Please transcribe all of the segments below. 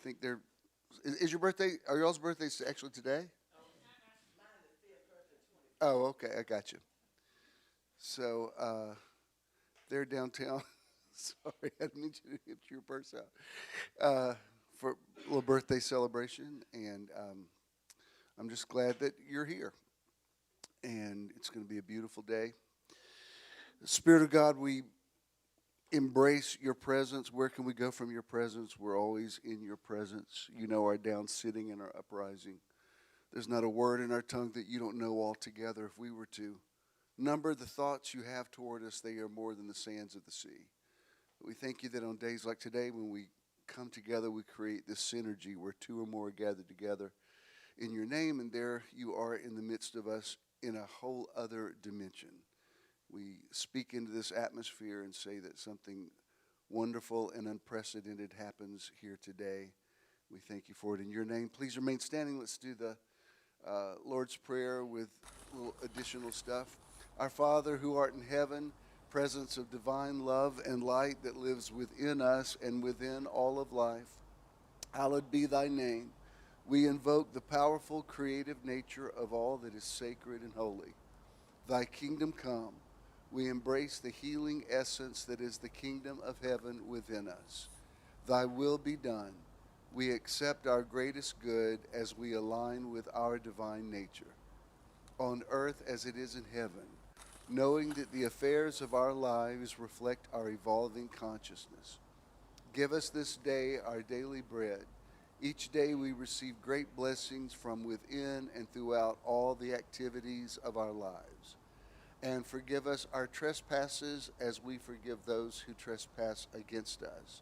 think they're. Is your birthday? Are y'all's birthdays actually today? Oh, okay, I got you. So they're downtown. Sorry, I didn't mean you to get your purse out for a little birthday celebration, and I'm just glad that you're here. And it's going to be a beautiful day. Spirit of God, we embrace your presence. Where can we go from your presence? We're always in your presence. You know our down sitting and our uprising. There's not a word in our tongue that you don't know altogether. If we were to number the thoughts you have toward us, they are more than the sands of the sea. We thank you that on days like today, when we come together, we create this synergy where two or more are gathered together in your name, and there you are in the midst of us in a whole other dimension. We speak into this atmosphere and say that something wonderful and unprecedented happens here today. We thank you for it in your name. Please remain standing. Let's do the Lord's Prayer with a little additional stuff. Our Father who art in heaven, presence of divine love and light that lives within us and within all of life, hallowed be thy name. We invoke the powerful creative nature of all that is sacred and holy. Thy kingdom come. We embrace the healing essence that is the kingdom of heaven within us. Thy will be done. We accept our greatest good as we align with our divine nature, on earth as it is in heaven, knowing that the affairs of our lives reflect our evolving consciousness. Give us this day our daily bread. Each day we receive great blessings from within and throughout all the activities of our lives. And forgive us our trespasses as we forgive those who trespass against us.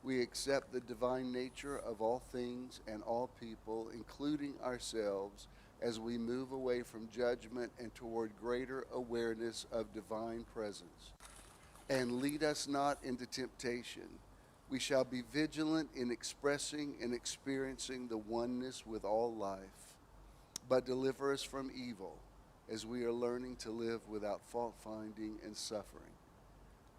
We accept the divine nature of all things and all people, including ourselves, as we move away from judgment and toward greater awareness of divine presence. And lead us not into temptation. We shall be vigilant in expressing and experiencing the oneness with all life, but deliver us from evil, as we are learning to live without fault-finding and suffering.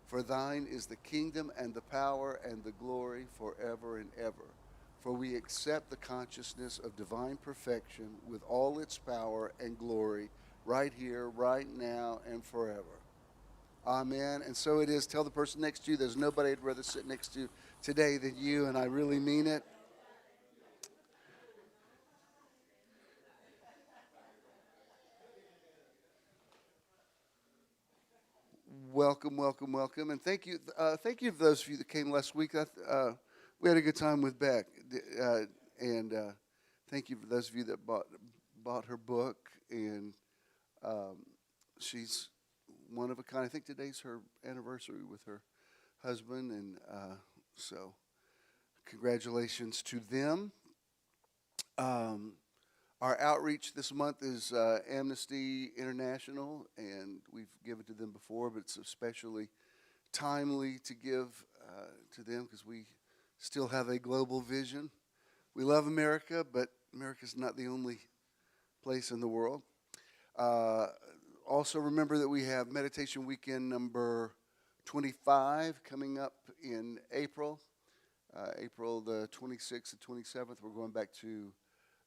For thine is the kingdom and the power and the glory forever and ever. For we accept the consciousness of divine perfection with all its power and glory right here, right now, and forever. Amen. And so it is. Tell the person next to you, there's nobody I'd rather sit next to today than you, and I really mean it. Welcome, welcome, welcome, and thank you to those of you that came last week. We had a good time with Beck, and thank you for those of you that bought her book, and she's one of a kind. I think today's her anniversary with her husband, and so congratulations to them. Our outreach this month is Amnesty International, and we've given to them before, but it's especially timely to give to them because we still have a global vision. We love America, but America's not the only place in the world. Also remember that we have Meditation Weekend number 25 coming up in April. April the 26th and 27th, we're going back to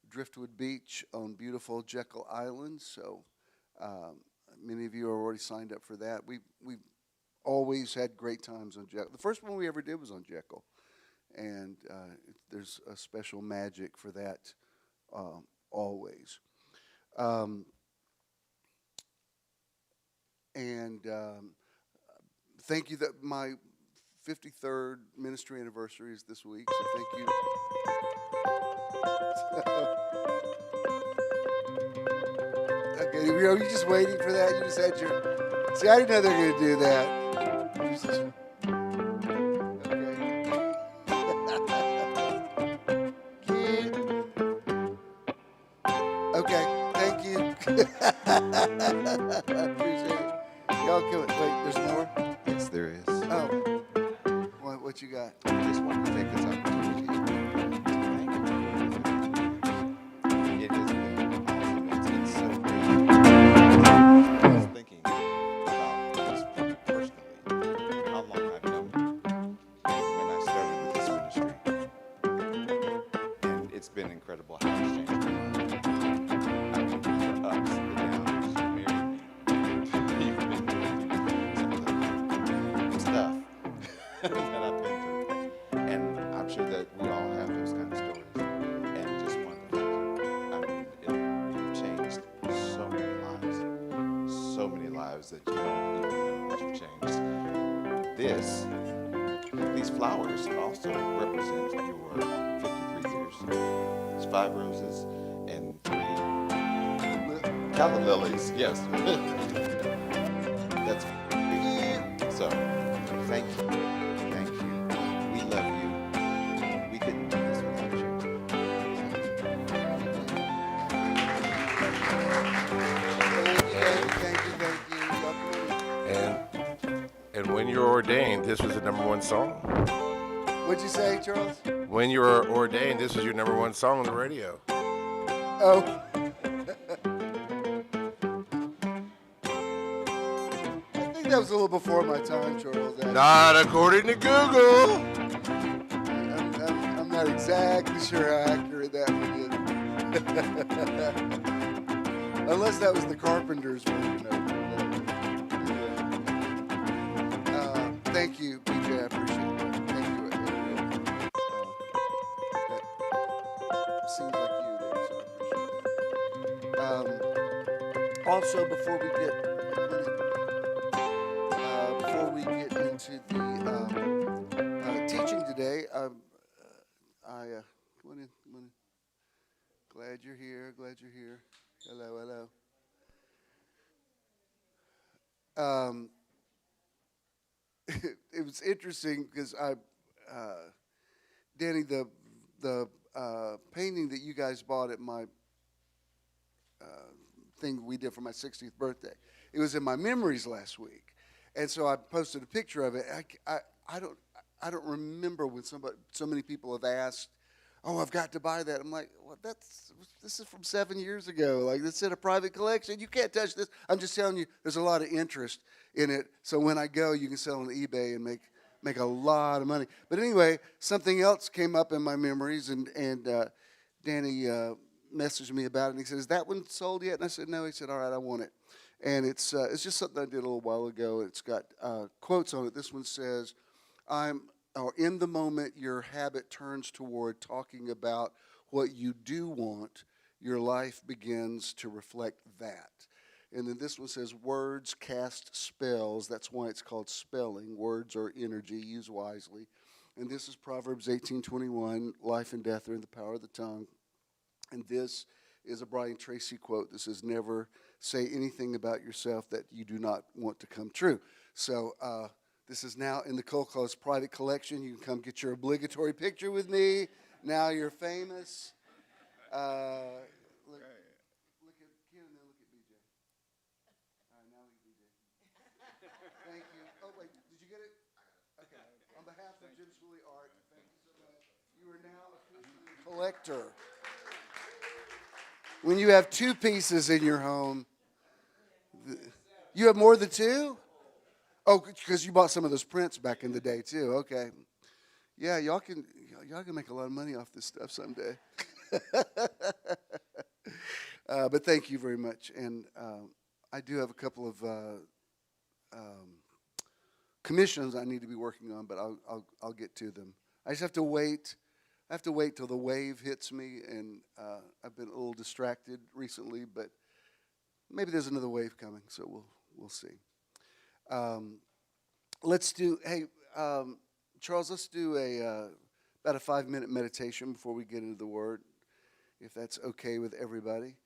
Driftwood Beach on beautiful Jekyll Island. So many of you are already signed up for that. We've always had great times on Jekyll. The first one we ever did was on Jekyll, and there's a special magic for that always. Thank you. That my 53rd ministry anniversary is this week, so thank you. Okay, are you just waiting for that? You just had your... See, I didn't know they were going to do that. Okay, thank you. I appreciate it. Y'all come. Wait, there's more? Yes, there is. Oh. What you got? I just wanted to take this opportunity to thank you. It has been awesome. It's been so great. I was thinking about just personally how long I've known you when I started with this ministry. been incredible how it's changed my life. I mean, the ups, the downs, you married me. You've been through some of the stuff that I've been through. And I'm sure that we all have those kind of stories. And just wanted to thank you. I mean, you've changed so many lives that you don't even know that you've changed. These flowers also represent your 53 years. It's 5 roses and 3 calla lilies. Yes. That's so. Thank you. Thank you. We love you. We couldn't do this without you. Thank you. And when you're ordained, this was the #1 song. What'd you say, Charles? When you were ordained, this was your #1 song on the radio. Oh. I think that was a little before my time, Charles. Not according to Google. I'm not exactly sure how accurate that one is. Unless that was the Carpenters version of it. Thank you, BJ. I appreciate that. Thank you. That seems like you there, so I appreciate that. Also, before we get into the teaching today, come on in. Glad you're here. Hello. It was interesting because Danny, the painting that you guys bought at my thing we did for my 60th birthday, it was in my memories last week, and so I posted a picture of it. I don't remember when so many people have asked, "Oh, I've got to buy that." I'm like, "Well, this is from 7 years ago. Like, it's in a private collection. You can't touch this." I'm just telling you, there's a lot of interest in it. So when I go, you can sell on eBay and make a lot of money. But anyway, something else came up in my memories, and Danny messaged me about it, and he said, "Is that one sold yet?" And I said, "No." He said, "All right, I want it." And it's just something I did a little while ago. It's got quotes on it. This one says, in the moment your habit turns toward talking about what you do want, your life begins to reflect that. And then this one says, words cast spells. That's why it's called spelling. Words are energy, use wisely. And this is Proverbs 18:21, life and death are in the power of the tongue. And this is a Brian Tracy quote that says, never say anything about yourself that you do not want to come true. So this is now in the Cold Close private collection. You can come get your obligatory picture with me. Now you're famous. Look at Ken and then look at BJ. All right, now look at BJ. Thank you. Oh, wait, did you get it? Okay. On behalf of Jim Swilley Art, thank you so much. You are now officially a collector. When you have 2 pieces in your home, you have more than 2? Oh, because you bought some of those prints back in the day too. Okay, yeah, y'all can make a lot of money off this stuff someday. But thank you very much, and I do have a couple of commissions I need to be working on, but I'll get to them. I just have to wait. I have to wait till the wave hits me, and I've been a little distracted recently, but maybe there's another wave coming, so we'll see. Let's do, Charles, let's do about a 5-minute meditation before we get into the Word, if that's okay with everybody.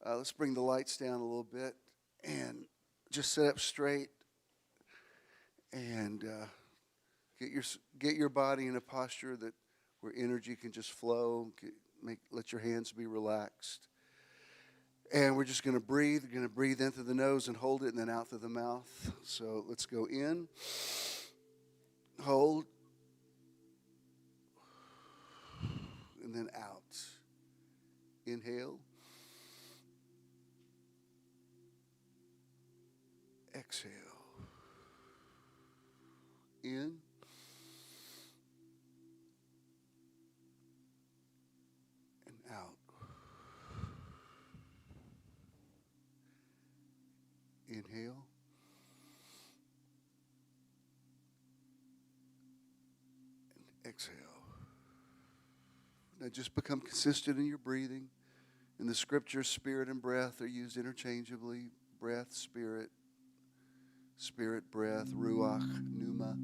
Let's bring the lights down a little bit and just sit up straight and get your body in a posture where energy can just flow. Let your hands be relaxed. And we're just going to breathe. We're going to breathe in through the nose and hold it, and then out through the mouth. So let's go in, hold, and then out. Inhale. Exhale. In. And Inhale. And exhale. Now just become consistent in your breathing. In the scripture, spirit and breath are used interchangeably. Breath, spirit, spirit, breath, ruach, pneuma.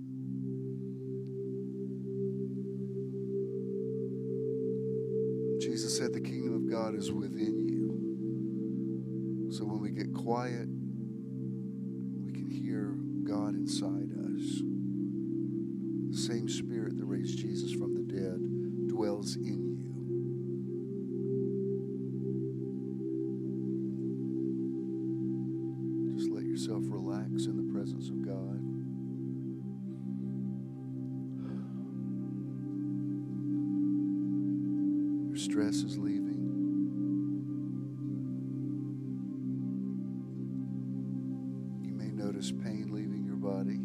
Jesus said the kingdom of God is within you. So when we get quiet, we can hear God inside us. The same spirit that raised Jesus from the dead dwells in you. Just let yourself relax in the presence of God. Your stress is leaving. You may notice pain leaving your body.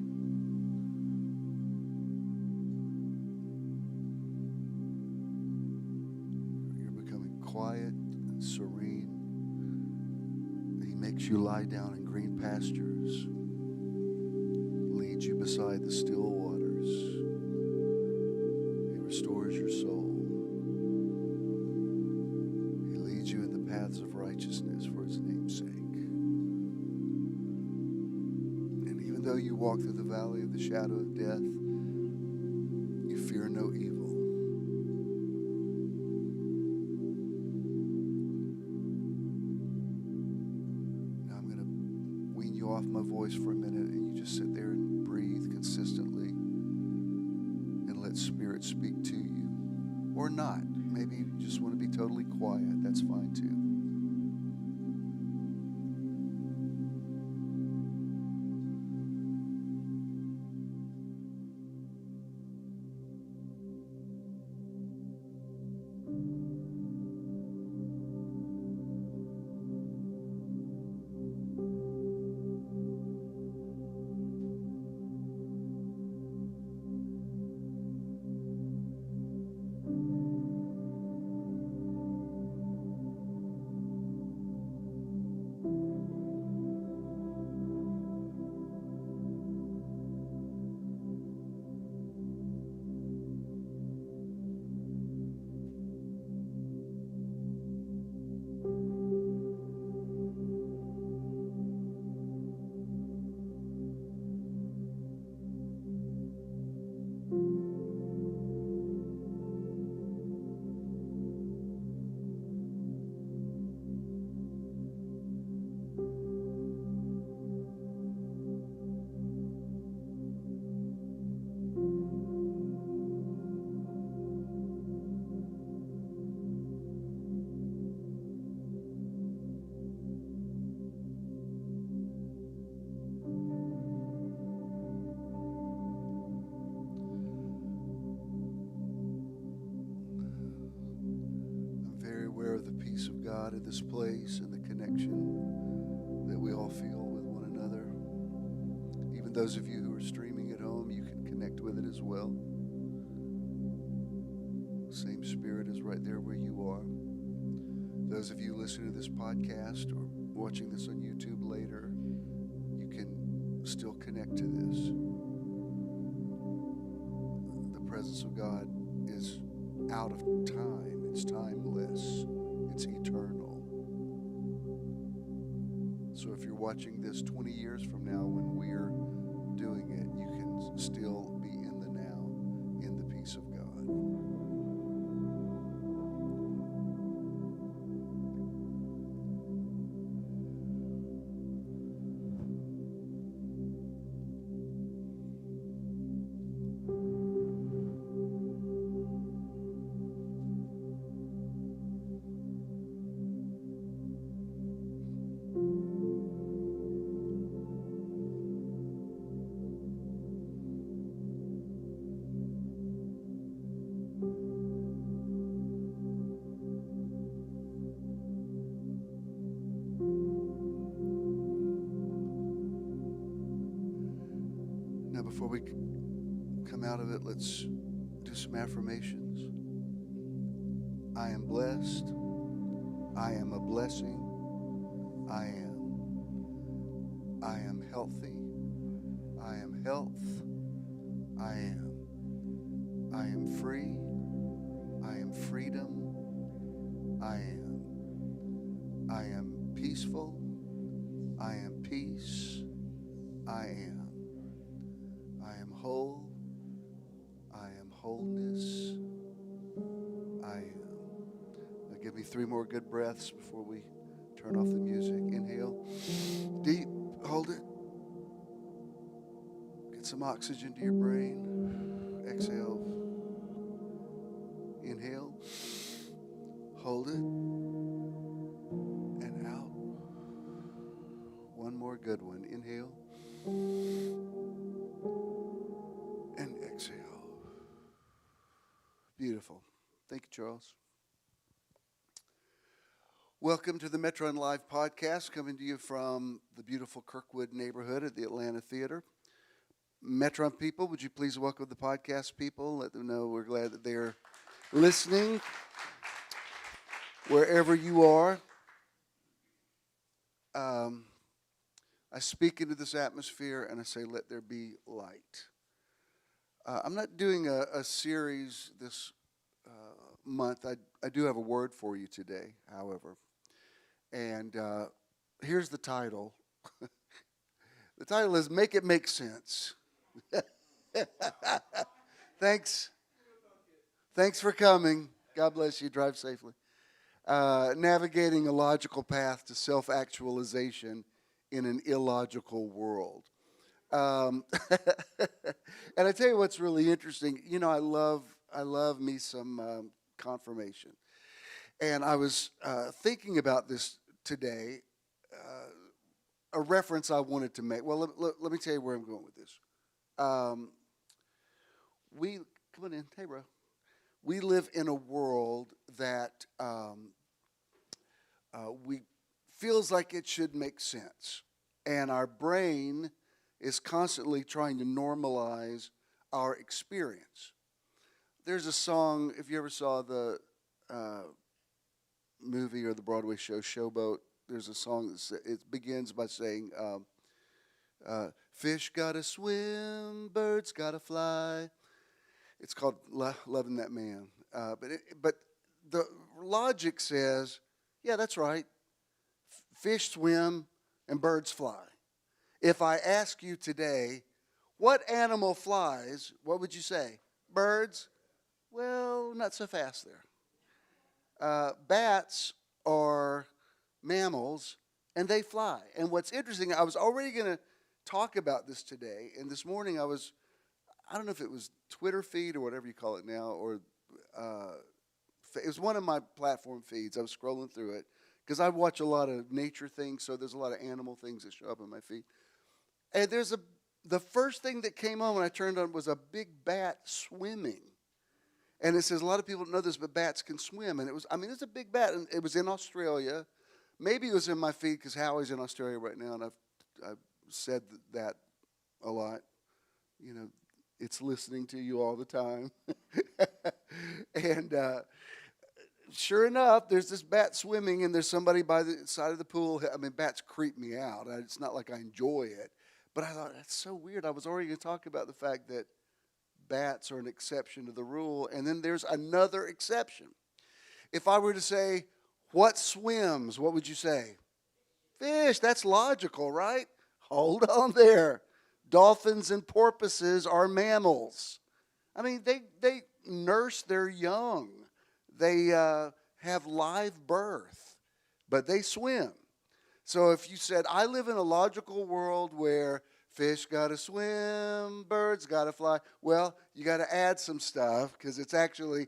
You're becoming quiet and serene. He makes you lie down in green pastures, leads you beside the still waters. He restores your soul. He leads you in the paths of righteousness for his name's sake. And even though you walk through the valley of the shadow of death, you fear no evil. Off my voice for a minute, and you just sit there and breathe consistently and let spirit speak to you, or not. Maybe you just want to be totally quiet. That's fine too. Of God in this place and the connection that we all feel with one another. Even those of you who are streaming at home, you can connect with it as well. Same spirit is right there where you are. Those of you listening to this podcast or watching this on YouTube later, you can still connect to this. The presence of God is out of time. It's timeless. It's eternal. So if you're watching this 20 years from now when we're doing it, you can still be in the now, in the peace of God. Before we come out of it, let's do some affirmations. I am blessed. I am a blessing. I am. I am healthy. I am health. I am. I am free. I am freedom. I am. I am peaceful. I am peace. I am. I am whole. I am wholeness. I am. Now give me 3 more good breaths before we turn off the music. Inhale. Deep. Hold it. Get some oxygen to your brain. Exhale. Inhale. Hold it. And out. One more good one. Inhale. And exhale. Beautiful. Thank you, Charles. Welcome to the Metron Live podcast, coming to you from the beautiful Kirkwood neighborhood at the Atlanta Theater. Metron people, would you please welcome the podcast people? Let them know we're glad that they're listening wherever you are. I speak into this atmosphere and I say, let there be light. I'm not doing a series this month. I do have a word for you today, however. And here's the title. The title is Make It Make Sense. Thanks. Thanks for coming. God bless you. Drive safely. Navigating a logical path to self-actualization in an illogical world. And I tell you what's really interesting. You know, I love me some confirmation. And I was thinking about this today, a reference I wanted to make. Well, let me tell you where I'm going with this. Come on in, hey, bro. We live in a world that we feels like it should make sense, and our brain is constantly trying to normalize our experience. There's a song, if you ever saw the movie or the Broadway show Showboat, there's a song it begins by saying, fish gotta swim, birds gotta fly. It's called Loving That Man. But the logic says, yeah, that's right. Fish swim and birds fly. If I ask you today, what animal flies, what would you say? Birds? Well, not so fast there. Bats are mammals, and they fly. And what's interesting, I was already going to talk about this today, and this morning I don't know if it was Twitter feed or whatever you call it now, or it was one of my platform feeds. I was scrolling through it, because I watch a lot of nature things, so there's a lot of animal things that show up in my feed. And the first thing that came on when I turned on was a big bat swimming. And it says a lot of people don't know this, but bats can swim. And it's a big bat, and it was in Australia. Maybe it was in my feed because Howie's in Australia right now, and I've said that a lot. You know, it's listening to you all the time. And sure enough, there's this bat swimming, and there's somebody by the side of the pool. I mean, bats creep me out. It's not like I enjoy it. But I thought, that's so weird. I was already going to talk about the fact that bats are an exception to the rule, and then there's another exception. If I were to say, what swims, what would you say? Fish. That's logical, right? Hold on there. Dolphins and porpoises are mammals. I mean, they nurse their young. They have live birth, but they swim. So if you said, I live in a logical world where fish got to swim, birds got to fly, well, you got to add some stuff, because it's actually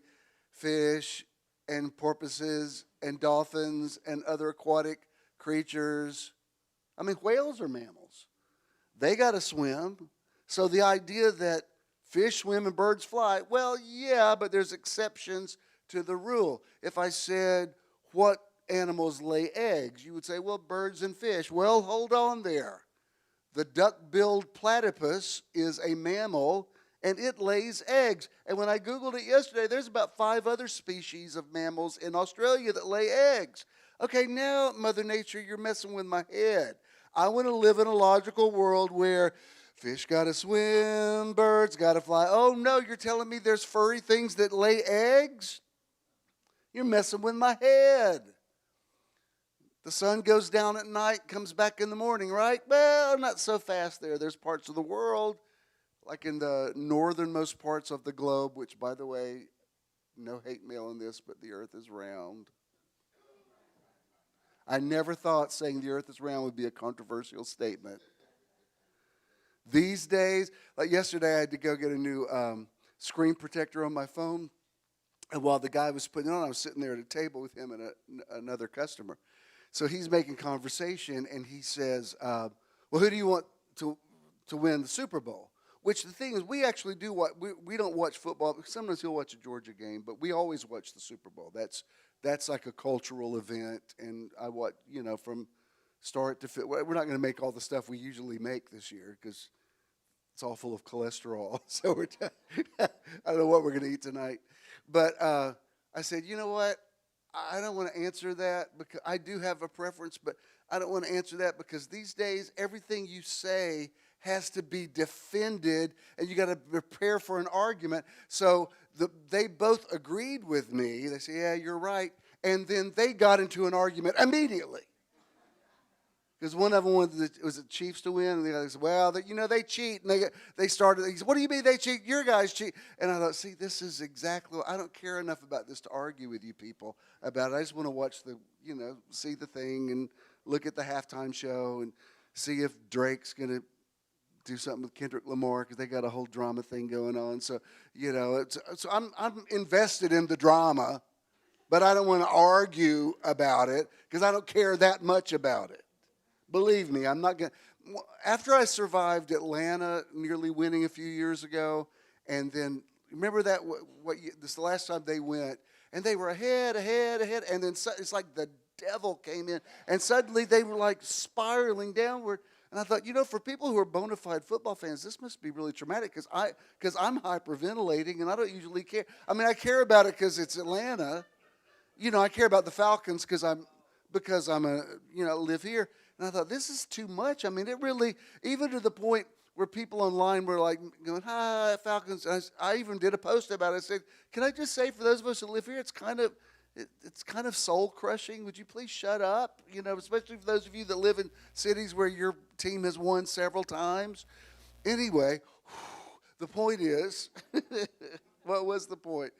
fish and porpoises and dolphins and other aquatic creatures. I mean, whales are mammals. They got to swim. So the idea that fish swim and birds fly, well, yeah, but there's exceptions to the rule. If I said, what animals lay eggs, you would say, well, birds and fish. Well, hold on there. The duck-billed platypus is a mammal, and it lays eggs. And when I Googled it yesterday, there's about 5 other species of mammals in Australia that lay eggs. Okay, now, Mother Nature, you're messing with my head. I want to live in a logical world where fish got to swim, birds got to fly. Oh, no, you're telling me there's furry things that lay eggs? You're messing with my head. The sun goes down at night, comes back in the morning, right? Well, not so fast there. There's parts of the world, like in the northernmost parts of the globe, which, by the way, no hate mail on this, but the earth is round. I never thought saying the earth is round would be a controversial statement. These days, like yesterday, I had to go get a new screen protector on my phone. And while the guy was putting it on, I was sitting there at a table with him and another customer. So he's making conversation, and he says, well, who do you want to win the Super Bowl? Which the thing is, we actually do what we don't watch football. Sometimes he'll watch a Georgia game, but we always watch the Super Bowl. That's like a cultural event, and I watch, from start to finish. We're not going to make all the stuff we usually make this year because it's all full of cholesterol. So I don't know what we're going to eat tonight. But I said, you know what? I don't want to answer that because I do have a preference, but I don't want to answer that because these days everything you say has to be defended and you got to prepare for an argument. So they both agreed with me. They say, yeah, you're right. And then they got into an argument immediately. Because one of them was the Chiefs to win, and the other said, well, they cheat. And they started, he said, what do you mean they cheat? Your guys cheat. And I thought, see, this is exactly, I don't care enough about this to argue with you people about it. I just want to watch see the thing and look at the halftime show and see if Drake's going to do something with Kendrick Lamar because they got a whole drama thing going on. So, so I'm invested in the drama, but I don't want to argue about it because I don't care that much about it. Believe me, I'm not going to. After I survived Atlanta nearly winning a few years ago, and then, remember that, this is the last time they went, and they were ahead, and then it's like the devil came in, and suddenly they were like spiraling downward. And I thought, for people who are bona fide football fans, this must be really traumatic because I'm hyperventilating, and I don't usually care. I mean, I care about it because it's Atlanta. I care about the Falcons because I'm live here. And I thought, this is too much. I mean, it really, even to the point where people online were like going, hi, Falcons. And I even did a post about it. I said, can I just say for those of us who live here, it's kind of soul crushing. Would you please shut up? Especially for those of you that live in cities where your team has won several times. Anyway, the point is, what was the point?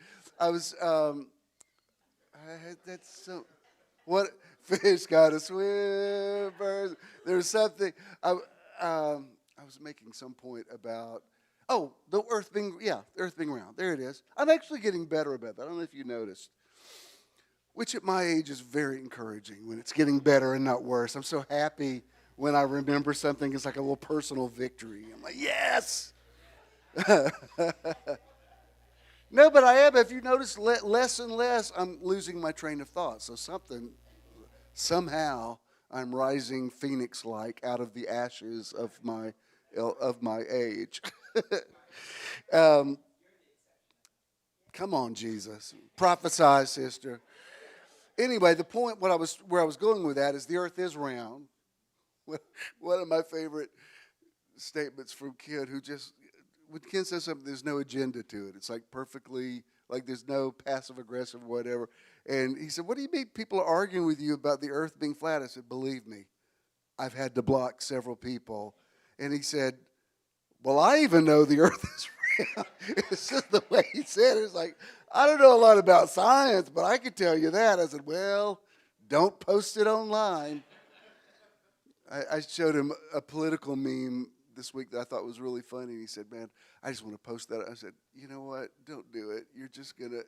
What? Fish gotta swim, birds. There's something. I was making some point about, the earth being round. There it is. I'm actually getting better about that. I don't know if you noticed. Which at my age is very encouraging when it's getting better and not worse. I'm so happy when I remember something. It's like a little personal victory. I'm like, yes! No, but I am. If you notice, less and less, I'm losing my train of thought. So somehow, I'm rising phoenix-like out of the ashes of my age. Come on, Jesus. Prophesy, sister. Anyway, the point, where I was going with that is the earth is round. One of my favorite statements from Ken, when Ken says something, there's no agenda to it. It's like perfectly, like there's no passive-aggressive whatever. And he said, what do you mean people are arguing with you about the earth being flat? I said, believe me, I've had to block several people. And he said, well, I even know the earth is round. It's just the way he said it. It's like, I don't know a lot about science, but I can tell you that. I said, well, don't post it online. I showed him a political meme this week that I thought was really funny. And he said, man, I just want to post that. I said, you know what? Don't do it. You're just gonna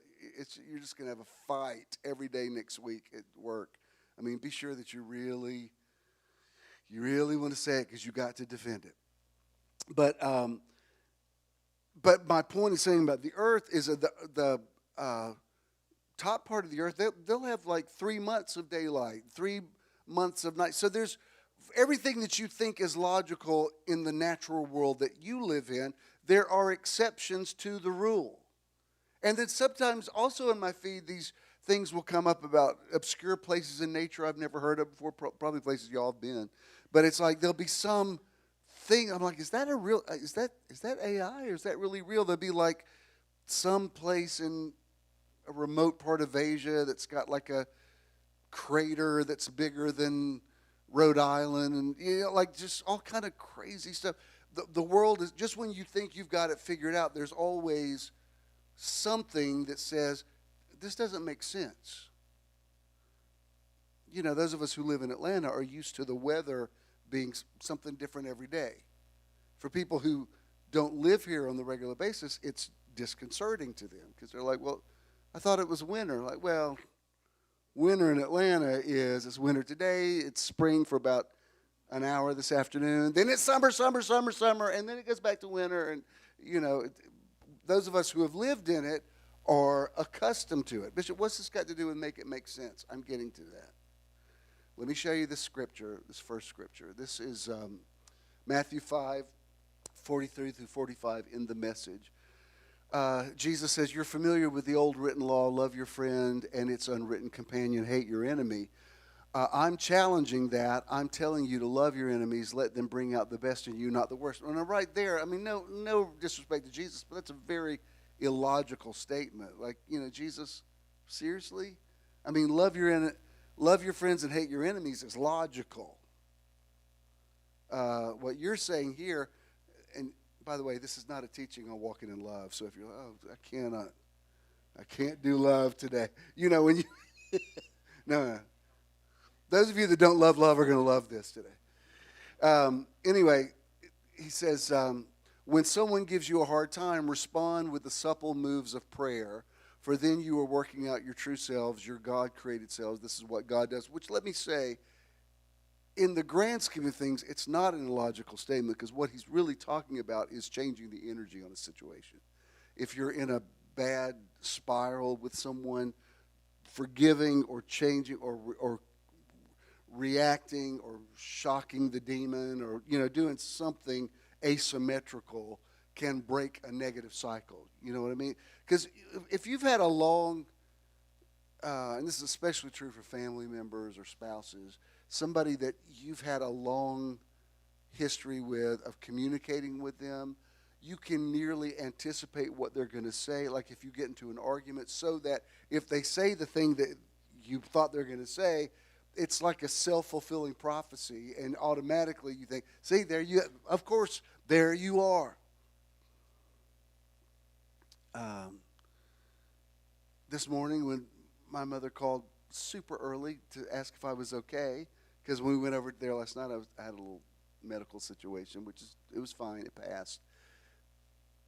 have a fight every day next week at work. I mean, be sure that you really want to say it because you got to defend it. But my point in saying about the earth is that the top part of the earth, they'll have like 3 months of daylight, 3 months of night. So there's everything that you think is logical in the natural world that you live in, there are exceptions to the rule. And then sometimes also in my feed, these things will come up about obscure places in nature I've never heard of before, probably places y'all have been. But it's like there'll be some thing. I'm like, is that AI or is that really real? There'll be like some place in a remote part of Asia that's got like a crater that's bigger than Rhode Island, and like just all kind of crazy stuff. The world is just when you think you've got it figured out, there's always something that says this doesn't make sense. Those of us who live in Atlanta are used to the weather being something different every day. For people who don't live here on the regular basis, it's disconcerting to them because they're like, well, I thought it was winter. Like, well, winter in Atlanta it's winter today, it's spring for about an hour this afternoon, then it's summer, and then it goes back to winter. And, those of us who have lived in it are accustomed to it. Bishop, what's this got to do with make it make sense? I'm getting to that. Let me show you this scripture, this first scripture. This is Matthew 5:43-45 in the Message. Jesus says, you're familiar with the old written law, love your friend and its unwritten companion, hate your enemy. I'm challenging that. I'm telling you to love your enemies, let them bring out the best in you, not the worst. And right there, I mean, no disrespect to Jesus, but that's a very illogical statement. Like, Jesus, seriously? I mean, love your friends and hate your enemies is logical. What you're saying here, and by the way, this is not a teaching on walking in love. So if you're like, oh, I can't do love today. When you, no. Those of you that don't love are going to love this today. Anyway, he says, when someone gives you a hard time, respond with the supple moves of prayer, for then you are working out your true selves, your God-created selves. This is what God does, which let me say, in the grand scheme of things, it's not an illogical statement because what he's really talking about is changing the energy on a situation. If you're in a bad spiral with someone, forgiving or changing or reacting or shocking the demon or, doing something asymmetrical can break a negative cycle. You know what I mean? Because if you've had a long, and this is especially true for family members or spouses, somebody that you've had a long history with of communicating with them, you can nearly anticipate what they're going to say, like if you get into an argument, so that if they say the thing that you thought they're going to say, it's like a self-fulfilling prophecy, and automatically you think, see, of course, there you are. This morning when my mother called super early to ask if I was okay, because when we went over there last night, I had a little medical situation, it was fine, it passed.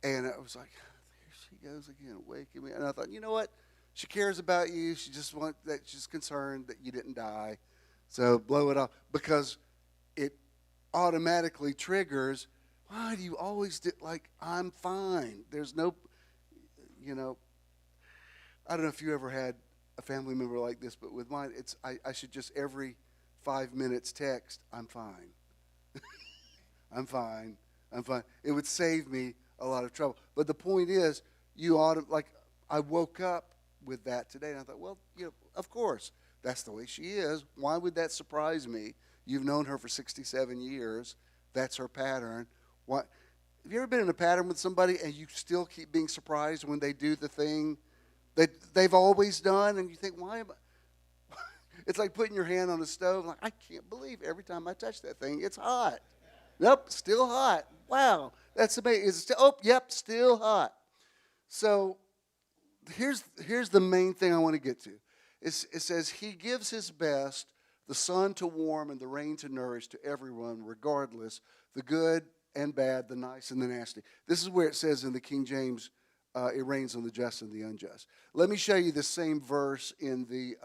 And I was like, here she goes again, waking me. And I thought, you know what? She cares about you. She's concerned that you didn't die. So blow it off. Because it automatically triggers, why do you always do, like, I'm fine. There's no, I don't know if you ever had a family member like this, but with mine, I should just every 5 minutes text, I'm fine. I'm fine. I'm fine. It would save me a lot of trouble. But the point is, I woke up with that today, and I thought, well, of course, that's the way she is. Why would that surprise me? You've known her for 67 years. That's her pattern. Have you ever been in a pattern with somebody and you still keep being surprised when they do the thing that they've always done, and you think, why am I? It's like putting your hand on a stove. Like, I can't believe every time I touch that thing, it's hot. Nope, still hot. Wow, that's amazing. Is it still? Oh, yep, still hot. So here's the main thing I want to get to. It says, he gives his best, the sun to warm and the rain to nourish to everyone, regardless, the good and bad, the nice and the nasty. This is where it says in the King James, it rains on the just and the unjust. Let me show you the same verse in the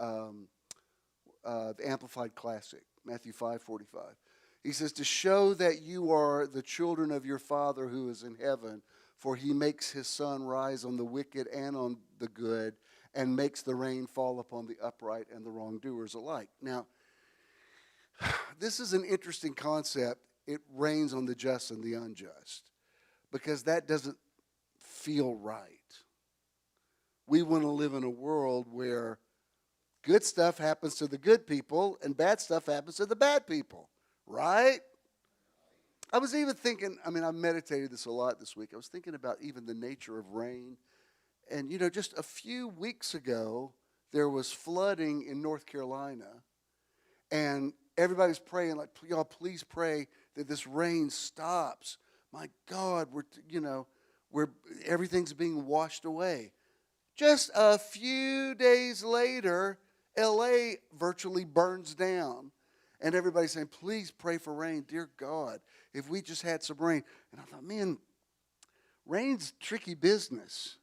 Amplified Classic, Matthew 5:45. He says, to show that you are the children of your Father who is in heaven, for he makes his sun rise on the wicked and on the good, and makes the rain fall upon the upright and the wrongdoers alike. Now, this is an interesting concept. It rains on the just and the unjust, because that doesn't feel right. We want to live in a world where good stuff happens to the good people and bad stuff happens to the bad people, right? I was even thinking, I meditated this a lot this week. I was thinking about even the nature of rain. And, just a few weeks ago, there was flooding in North Carolina. And everybody's praying, like, y'all, please pray that this rain stops. My God, everything's being washed away. Just a few days later, LA virtually burns down. And everybody's saying, please pray for rain. Dear God, if we just had some rain. And I thought, man, rain's tricky business.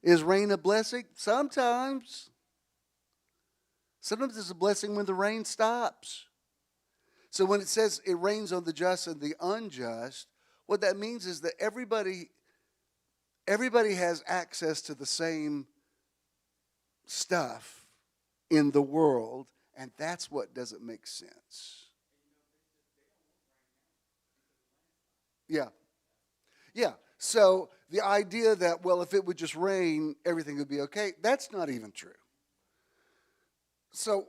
Is rain a blessing? Sometimes. Sometimes it's a blessing when the rain stops. So when it says it rains on the just and the unjust, what that means is that everybody has access to the same stuff in the world, and that's what doesn't make sense. Yeah. Yeah. So the idea that, well, if it would just rain, everything would be okay, that's not even true. So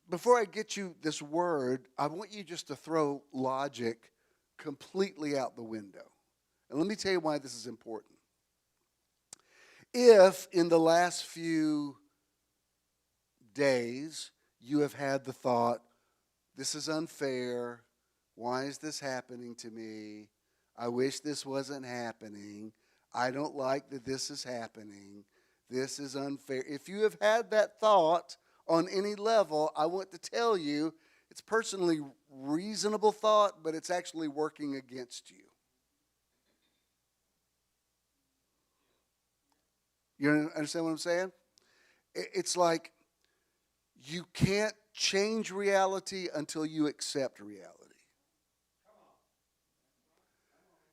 before I get you this word, I want you just to throw logic completely out the window. And let me tell you why this is important. If in the last few days you have had the thought, this is unfair, why is this happening to me? I wish this wasn't happening. I don't like that this is happening. This is unfair. If you have had that thought on any level, I want to tell you, it's personally reasonable thought, but it's actually working against you. You understand what I'm saying? It's like you can't change reality until you accept reality.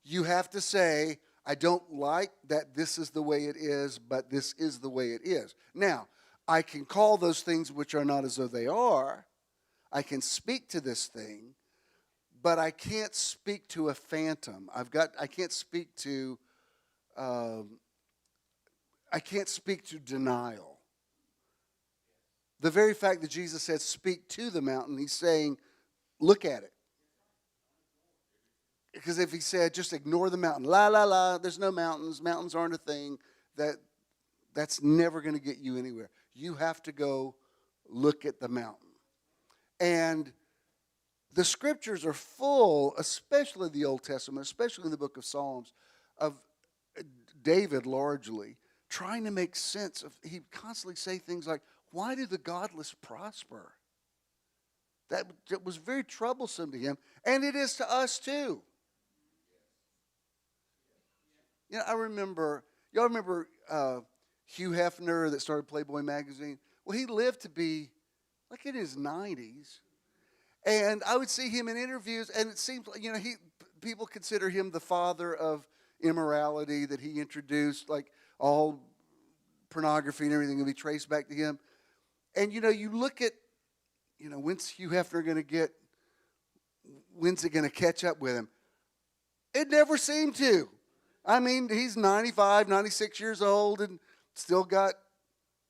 You have to say, I don't like that this is the way it is, but this is the way it is. Now, I can call those things which are not as though they are. I can speak to this thing, but I can't speak to a phantom. I can't speak to denial. The very fact that Jesus said, speak to the mountain, he's saying, look at it. Because if he said, just ignore the mountain, la, la, la, there's no mountains, mountains aren't a thing, that's never going to get you anywhere. You have to go look at the mountain. And the scriptures are full, especially the Old Testament, especially in the book of Psalms, of David largely, trying to make sense of, he constantly say things like, why do the godless prosper? That was very troublesome to him, and it is to us too. Y'all remember Hugh Hefner that started Playboy magazine? Well, he lived to be like in his 90s. And I would see him in interviews, and it seems like, people consider him the father of immorality, that he introduced, like all pornography and everything will be traced back to him. And, you look at, when's Hugh Hefner when's it going to catch up with him? It never seemed to. He's 95, 96 years old and still got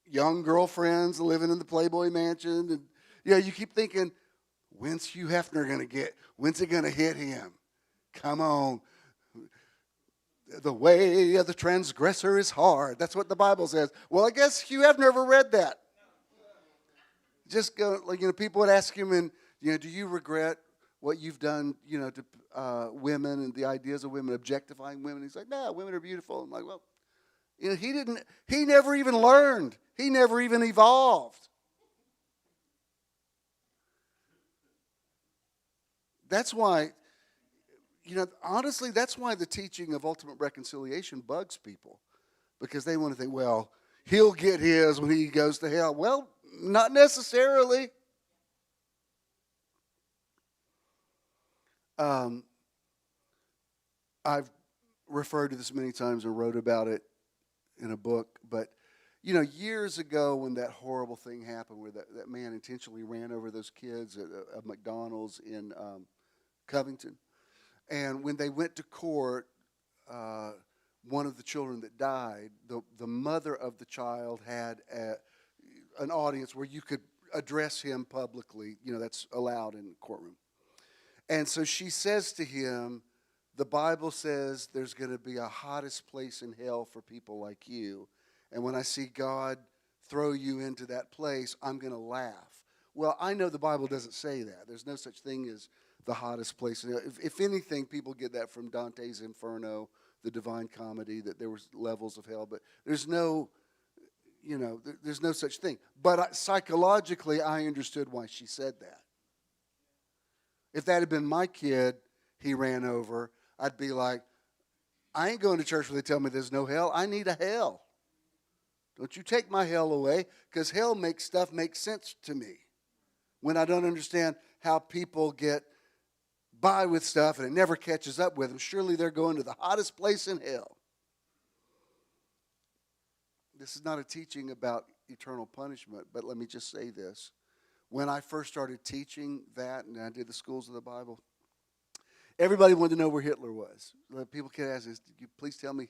young girlfriends living in the Playboy mansion. And, you keep thinking, when's Hugh Hefner when's it going to hit him? Come on. The way of the transgressor is hard. That's what the Bible says. Well, I guess Hugh Hefner never read that. Just go, people would ask him, and, do you regret what you've done, to women and the ideas of women, objectifying women? He's like, no, women are beautiful. I'm like, well, he never even learned. He never even evolved. That's why, honestly, that's why the teaching of ultimate reconciliation bugs people. Because they want to think, well, he'll get his when he goes to hell. Well, not necessarily. I've referred to this many times and wrote about it in a book, but years ago when that horrible thing happened where that man intentionally ran over those kids at McDonald's in Covington, and when they went to court, one of the children that died, the mother of the child had an audience where you could address him publicly. That's allowed in the courtroom. And so she says to him, the Bible says there's going to be a hottest place in hell for people like you. And when I see God throw you into that place, I'm going to laugh. Well, I know the Bible doesn't say that. There's no such thing as the hottest place in hell. If anything, people get that from Dante's Inferno, the Divine Comedy, that there was levels of hell. But there's no, there's no such thing. But psychologically, I understood why she said that. If that had been my kid he ran over, I'd be like, I ain't going to church where they tell me there's no hell. I need a hell. Don't you take my hell away, because hell makes stuff make sense to me when I don't understand how people get by with stuff and it never catches up with them. Surely they're going to the hottest place in hell. This is not a teaching about eternal punishment, but let me just say this. When I first started teaching that, and I did the schools of the Bible, everybody wanted to know where Hitler was. People kept asking, "You please tell me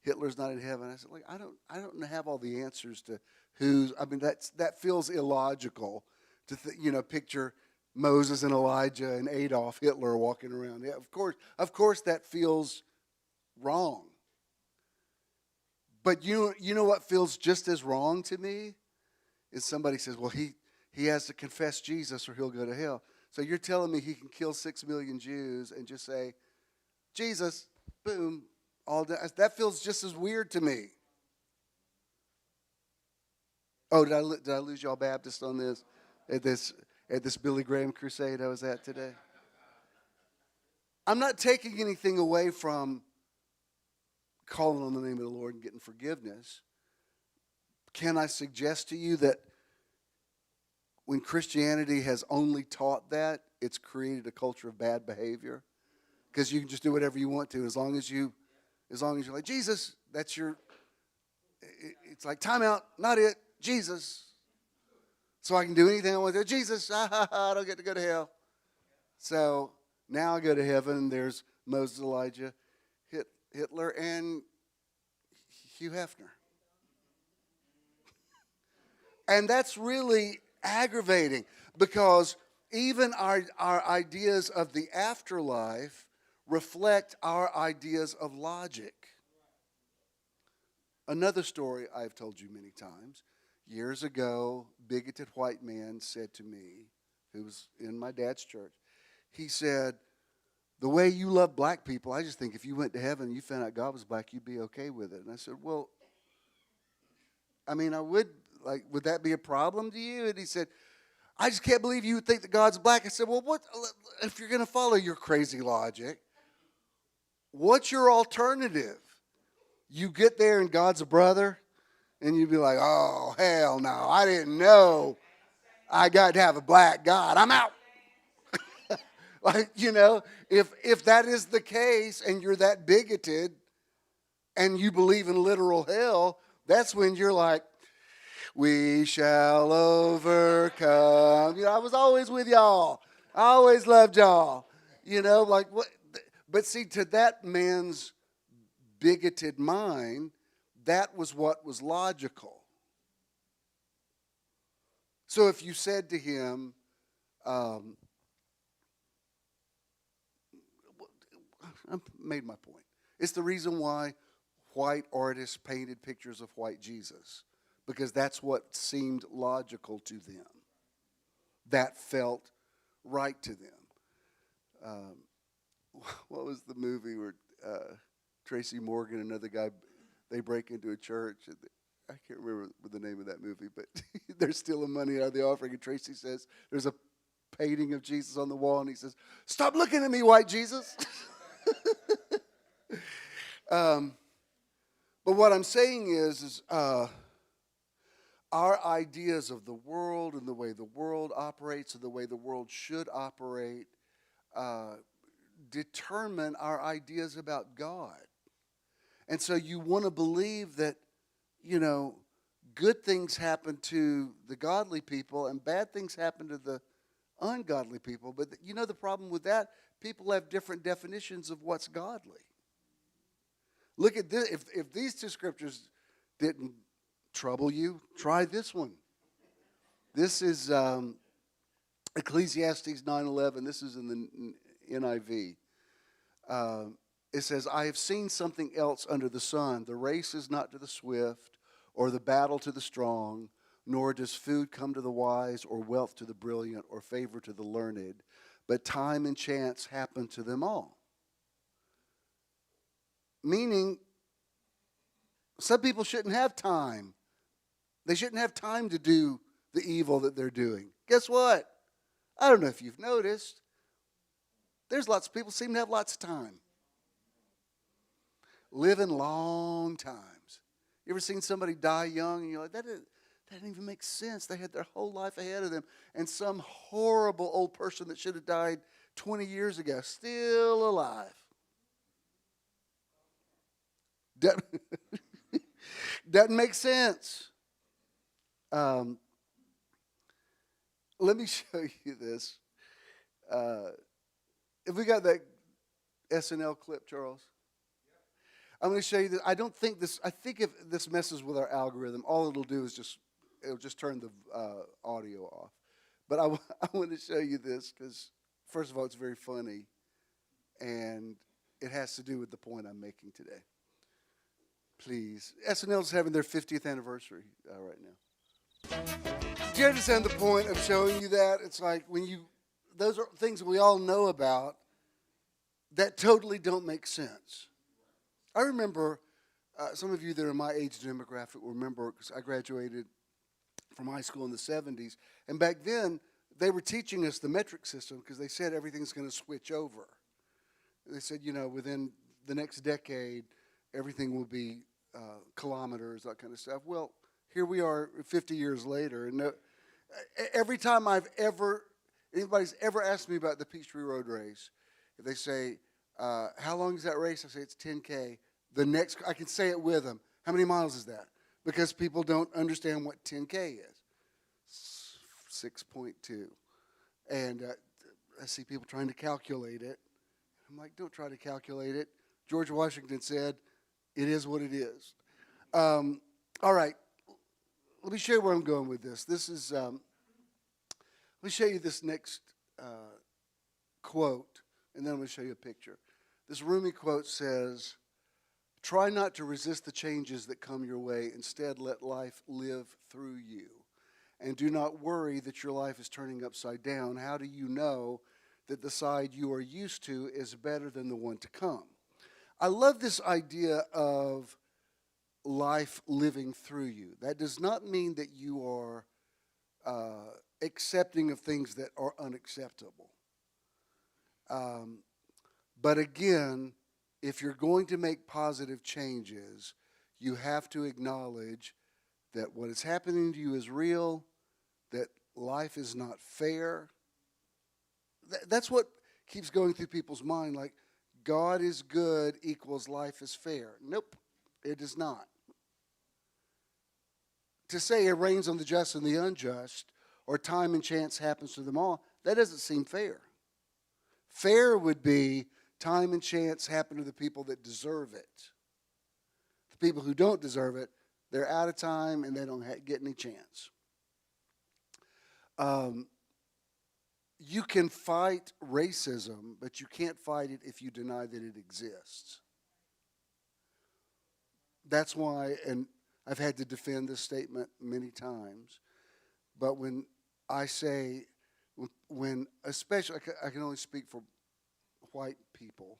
Hitler's not in heaven." I said, "Look, I don't have all the answers to who's." I mean, that feels illogical to picture Moses and Elijah and Adolf Hitler walking around. Yeah, of course, that feels wrong. But you know what feels just as wrong to me is somebody says, "Well, he has to confess Jesus or he'll go to hell." So you're telling me he can kill 6 million Jews and just say, "Jesus," boom, all that? That feels just as weird to me. Oh, did I lose y'all Baptists on this at this Billy Graham crusade I was at today? I'm not taking anything away from calling on the name of the Lord and getting forgiveness. Can I suggest to you that when Christianity has only taught that, it's created a culture of bad behavior? Because you can just do whatever you want to as long as you're like, "Jesus," that's your, it's like, "Time out, not it, Jesus." So I can do anything I want to do. "Jesus, I don't get to go to hell." So now I go to heaven, and there's Moses, Elijah, Hitler, and Hugh Hefner. And that's really aggravating, because even our ideas of the afterlife reflect our ideas of logic. Another story I've told you many times. Years ago, bigoted white man said to me, who was in my dad's church, he said, "The way you love black people, I just think if you went to heaven and you found out God was black, you'd be okay with it." And I said, "Well, I mean, would that be a problem to you?" And he said, "I just can't believe you would think that God's black." I said, "Well, what if you're going to follow your crazy logic? What's your alternative? You get there and God's a brother, and you'd be like, 'Oh, hell no, I didn't know I got to have a black God. I'm out.'" If that is the case and you're that bigoted and you believe in literal hell, that's when you're like, "We shall overcome. I was always with y'all. I always loved y'all." Like what? But see, to that man's bigoted mind, that was what was logical. So if you said to him, I made my point. It's the reason why white artists painted pictures of white Jesus, because that's what seemed logical to them. That felt right to them. What was the movie where Tracy Morgan and another guy, they break into a church? I can't remember the name of that movie, but they're stealing money out of the offering, and Tracy says, there's a painting of Jesus on the wall, and he says, "Stop looking at me, white Jesus." But what I'm saying is our ideas of the world and the way the world operates and the way the world should operate determine our ideas about God. And so you want to believe that, good things happen to the godly people and bad things happen to the ungodly people. But the problem with that, people have different definitions of what's godly. Look at this. If these two scriptures didn't trouble you, try this one. This is Ecclesiastes 9:11. This is in the NIV. It says, I have seen something else under the sun. The race is not to the swift, or the battle to the strong, nor does food come to the wise, or wealth to the brilliant, or favor to the learned, but time and chance happen to them all. Meaning, some people shouldn't have time. They shouldn't have time to do the evil that they're doing. Guess what? I don't know if you've noticed. There's lots of people who seem to have lots of time. Living long times. You ever seen somebody die young and you're like, that didn't even make sense. They had their whole life ahead of them. And some horrible old person that should have died 20 years ago, still alive. Doesn't make sense. Let me show you this. If we got that SNL clip, Charles? I'm going to show you this. I think if this messes with our algorithm, all it'll do is it'll just turn the audio off. But I want to show you this because, first of all, it's very funny, and it has to do with the point I'm making today. Please. SNL's having their 50th anniversary right now. Do you understand the point of showing you that? It's like those are things we all know about that totally don't make sense. I remember, some of you that are my age demographic will remember, because I graduated from high school in the 70s, and back then they were teaching us the metric system because they said everything's going to switch over. They said, within the next decade, everything will be kilometers, that kind of stuff. Well, here we are 50 years later, and every time anybody's ever asked me about the Peachtree Road race, if they say, how long is that race? I say it's 10K. I can say it with them. How many miles is that? Because people don't understand what 10K is. 6.2. And I see people trying to calculate it. I'm like, don't try to calculate it. George Washington said, it is what it is. All right. Let me show you where I'm going with this. Let me show you this next quote, and then I'm going to show you a picture. This Rumi quote says, try not to resist the changes that come your way. Instead, let life live through you. And do not worry that your life is turning upside down. How do you know that the side you are used to is better than the one to come? I love this idea of life living through you. That does not mean that you are accepting of things that are unacceptable. But again, if you're going to make positive changes, you have to acknowledge that what is happening to you is real, that life is not fair. That's what keeps going through people's mind, like God is good equals life is fair. Nope, it is not. To say it rains on the just and the unjust, or time and chance happens to them all, that doesn't seem fair. Fair would be time and chance happen to the people that deserve it. The people who don't deserve it, they're out of time and they don't get any chance. You can fight racism, but you can't fight it if you deny that it exists. That's why, and I've had to defend this statement many times, but when I say, especially, I can only speak for white people.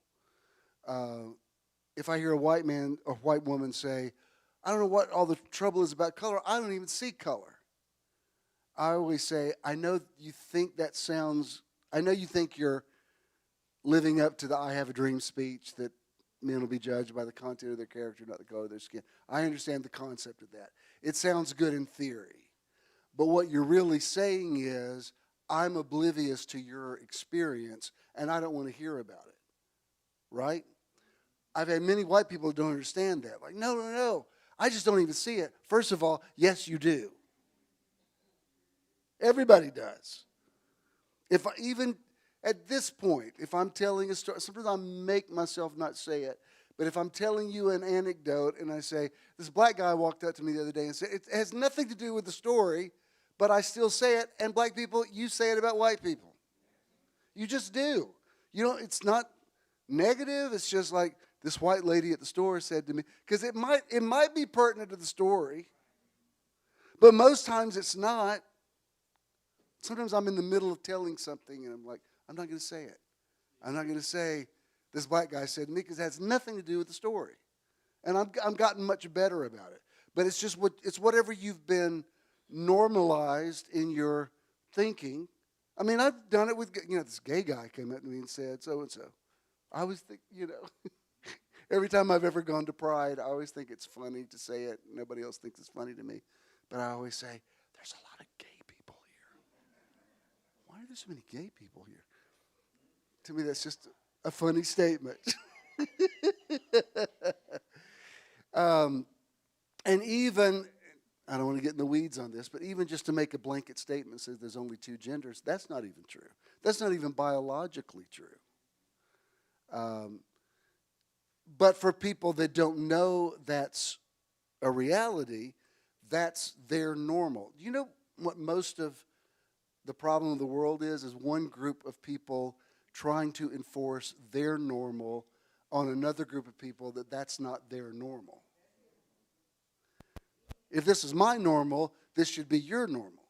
If I hear a white man or white woman say, I don't know what all the trouble is about color, I don't even see color. I always say, I know you think you're living up to the I have a dream speech that men will be judged by the content of their character, not the color of their skin. I understand the concept of that. It sounds good in theory. But what you're really saying is, I'm oblivious to your experience, and I don't want to hear about it. Right? I've had many white people who don't understand that. Like, no. I just don't even see it. First of all, yes, you do. Everybody does. Even at this point, if I'm telling a story, sometimes I make myself not say it, but if I'm telling you an anecdote and I say, this black guy walked up to me the other day and said, it has nothing to do with the story, but I still say it, and black people, you say it about white people. You just do. It's not negative. It's just like this white lady at the store said to me, because it might be pertinent to the story, but most times it's not. Sometimes I'm in the middle of telling something and I'm like, I'm not going to say it. I'm not going to say this black guy said to me, because it has nothing to do with the story. And I've gotten much better about it. But it's just it's whatever you've been normalized in your thinking. I mean, I've done it with, this gay guy came up to me and said so-and-so. I always think, every time I've ever gone to Pride, I always think it's funny to say it. Nobody else thinks it's funny to me. But I always say, there's a lot of gay people here. Why are there so many gay people here? To me, that's just a funny statement. And even, I don't want to get in the weeds on this, but even just to make a blanket statement says there's only two genders, that's not even true. That's not even biologically true. But for people that don't know that's a reality, that's their normal. You know what most of the problem of the world is one group of people trying to enforce their normal on another group of people that's not their normal. If this is my normal, this should be your normal.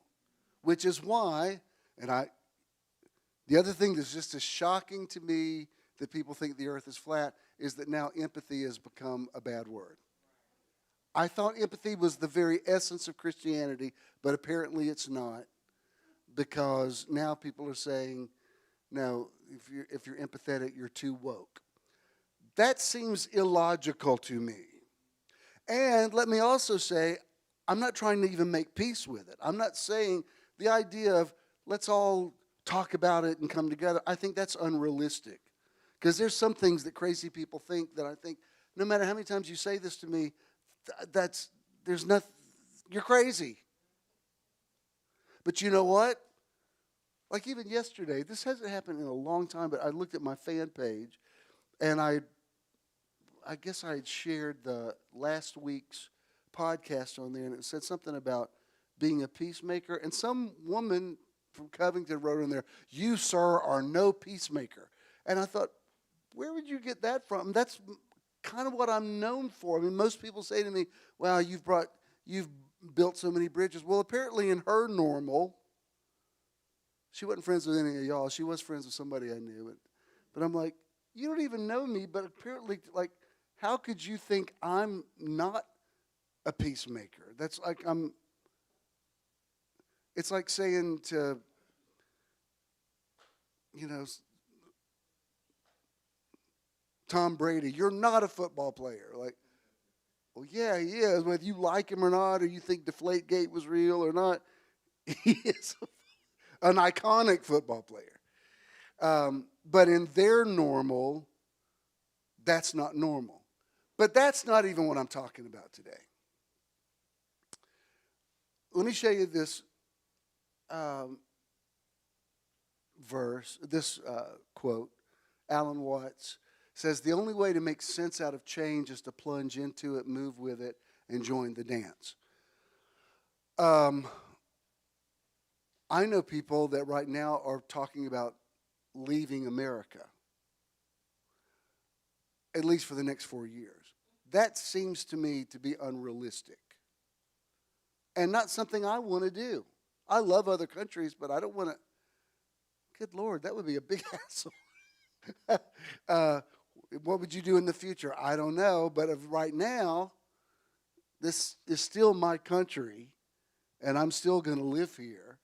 Which is why, the other thing that's just as shocking to me that people think the earth is flat is that now empathy has become a bad word. I thought empathy was the very essence of Christianity, but apparently it's not, because now people are saying, no, if you're empathetic, you're too woke. That seems illogical to me. And let me also say, I'm not trying to even make peace with it. I'm not saying the idea of let's all talk about it and come together. I think that's unrealistic. Because there's some things that crazy people think that I think, no matter how many times you say this to me, there's nothing, you're crazy. But you know what? Like even yesterday, this hasn't happened in a long time, but I looked at my fan page, and I guess I had shared the last week's podcast on there, and it said something about being a peacemaker. And some woman from Covington wrote in there, "You, sir, are no peacemaker." And I thought, where would you get that from? That's kind of what I'm known for. I mean, most people say to me, "Wow, you've built so many bridges." Well, apparently in her normal, she wasn't friends with any of y'all. She was friends with somebody I knew. But I'm like, you don't even know me, but apparently, like, how could you think I'm not a peacemaker? That's like it's like saying to, Tom Brady, you're not a football player. Like, well, yeah, he is. Whether you like him or not, or you think Deflategate was real or not, he is an iconic football player. But in their normal, that's not normal. But that's not even what I'm talking about today. Let me show you this verse, this quote. Alan Watts says, "The only way to make sense out of change is to plunge into it, move with it, and join the dance." I know people that right now are talking about leaving America, at least for the next 4 years. That seems to me to be unrealistic and not something I want to do. I love other countries, but I don't want to. Good Lord, that would be a big hassle. What would you do in the future? I don't know, but right now, this is still my country, and I'm still going to live here.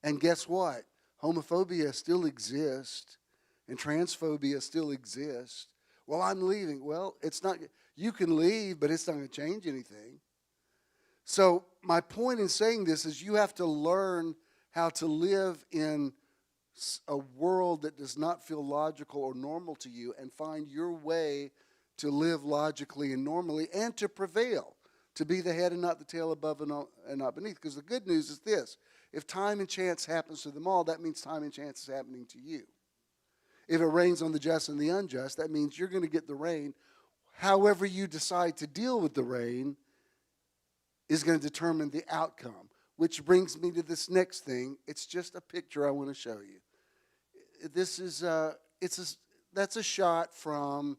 And guess what? Homophobia still exists, and transphobia still exists. Well, I'm leaving. Well, it's not. You can leave, but it's not going to change anything. So my point in saying this is you have to learn how to live in a world that does not feel logical or normal to you, and find your way to live logically and normally, and to prevail, to be the head and not the tail, above and not beneath. Because the good news is this: if time and chance happens to them all, that means time and chance is happening to you. If it rains on the just and the unjust, that means you're going to get the rain. However you decide to deal with the rain is going to determine the outcome. Which brings me to this next thing. It's just a picture I want to show you. This is that's a shot from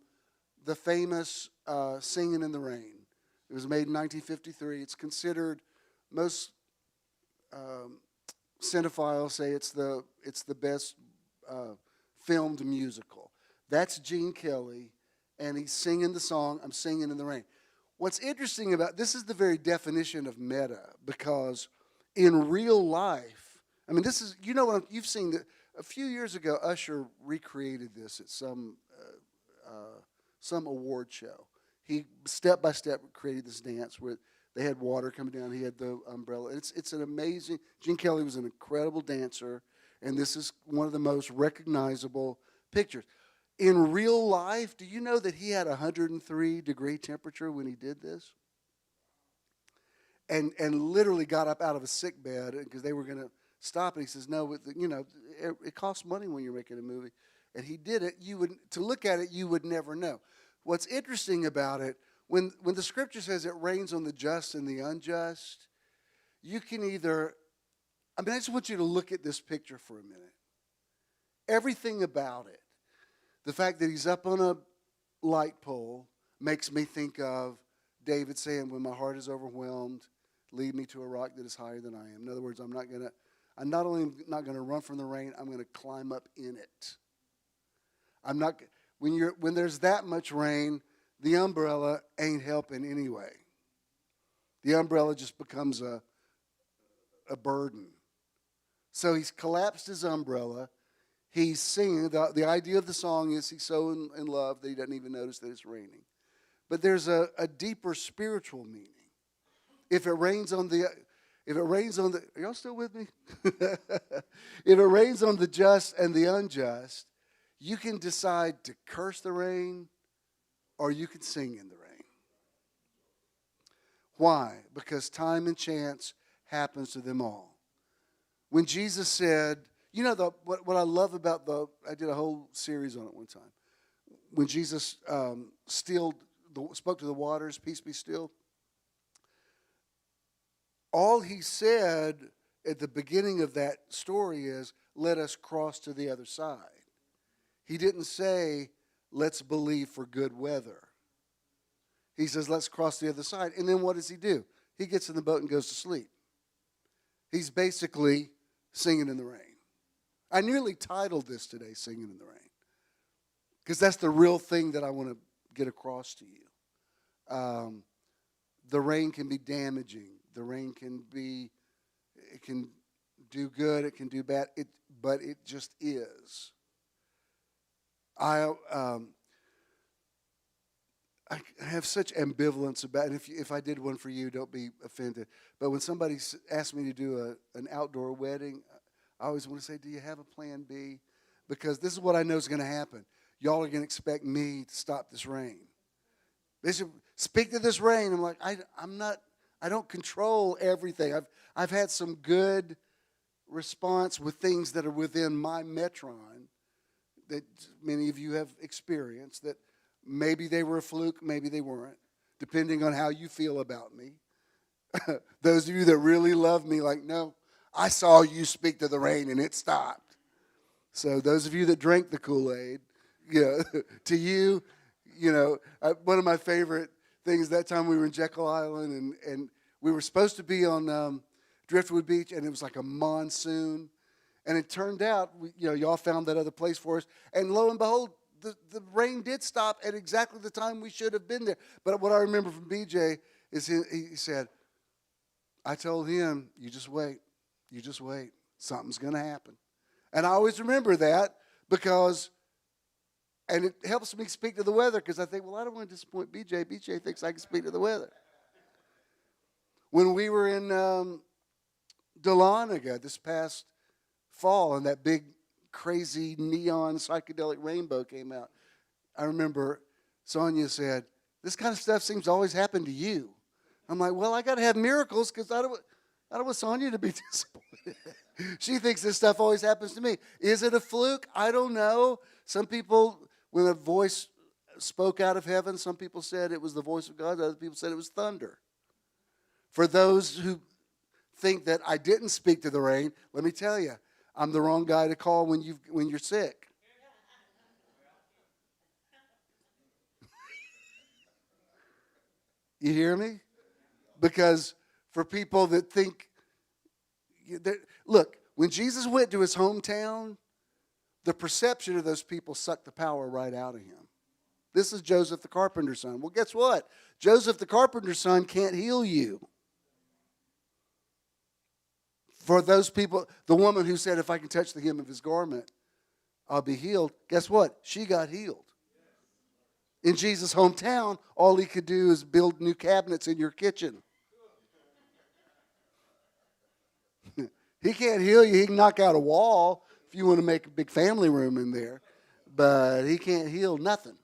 the famous Singing in the Rain. It was made in 1953. It's considered, most cinephiles say it's the best filmed musical. That's Gene Kelly, and he's singing the song, I'm Singing in the Rain. What's interesting about this is the very definition of meta, because in real life, I mean, this is, you know what, you've seen that a few years ago, Usher recreated this at some award show. He step by step created this dance where they had water coming down. He had the umbrella. It's an amazing. Gene Kelly was an incredible dancer, and this is one of the most recognizable pictures. In real life, do you know that he had 103-degree temperature when he did this? And literally got up out of a sick bed because they were going to stop it. He says, no, it costs money when you're making a movie. And he did it. To look at it, you would never know. What's interesting about it, when the scripture says it rains on the just and the unjust, you can either, I just want you to look at this picture for a minute. Everything about it, the fact that he's up on a light pole makes me think of David saying, when my heart is overwhelmed, lead me to a rock that is higher than I am. In other words, I'm not only not going to run from the rain, I'm going to climb up in it. I'm not, when there's that much rain, the umbrella ain't helping anyway. The umbrella just becomes a burden. So he's collapsed his umbrella. He's singing. The idea of the song is he's so in love that he doesn't even notice that it's raining. But there's a deeper spiritual meaning. If it rains on the, are y'all still with me? If it rains on the just and the unjust, you can decide to curse the rain or you can sing in the rain. Why? Because time and chance happens to them all. When Jesus said, what I love about I did a whole series on it one time. When Jesus spoke to the waters, peace be still. All he said at the beginning of that story is, let us cross to the other side. He didn't say, let's believe for good weather. He says, let's cross the other side. And then what does he do? He gets in the boat and goes to sleep. He's basically singing in the rain. I nearly titled this today, Singing in the Rain, because that's the real thing that I want to get across to you. The rain can be damaging. The rain can do good, it can do bad, but it just is. I have such ambivalence about it. If I did one for you, don't be offended. But when somebody asks me to do an outdoor wedding, I always want to say, do you have a plan B? Because this is what I know is going to happen. Y'all are going to expect me to stop this rain. They should speak to this rain. I'm like, I don't control everything. I've had some good response with things that are within my metron that many of you have experienced, that maybe they were a fluke, maybe they weren't, depending on how you feel about me. Those of you that really love me, like, no, I saw you speak to the rain and it stopped. So those of you that drank the Kool-Aid, to you, one of my favorite things, that time we were in Jekyll Island and we were supposed to be on Driftwood Beach, and it was like a monsoon. And it turned out, y'all found that other place for us. And lo and behold, the rain did stop at exactly the time we should have been there. But what I remember from BJ is he said, I told him, you just wait. You just wait. Something's going to happen. And I always remember that and it helps me speak to the weather, because I think, well, I don't want to disappoint BJ. BJ thinks I can speak to the weather. When we were in Dahlonega this past fall and that big, crazy neon psychedelic rainbow came out, I remember Sonia said, this kind of stuff seems to always happen to you. I'm like, well, I got to have miracles, because I don't want Sonia to be disappointed. She thinks this stuff always happens to me. Is it a fluke? I don't know. Some people, when a voice spoke out of heaven, some people said it was the voice of God. Other people said it was thunder. For those who think that I didn't speak to the rain, let me tell you, I'm the wrong guy to call when you're sick. You hear me? Because for people that think, look, when Jesus went to his hometown, the perception of those people sucked the power right out of him. This is Joseph the carpenter's son. Well, guess what? Joseph the carpenter's son can't heal you. For those people, the woman who said, if I can touch the hem of his garment, I'll be healed. Guess what? She got healed. In Jesus' hometown, all he could do is build new cabinets in your kitchen. He can't heal you. He can knock out a wall if you want to make a big family room in there. But he can't heal nothing.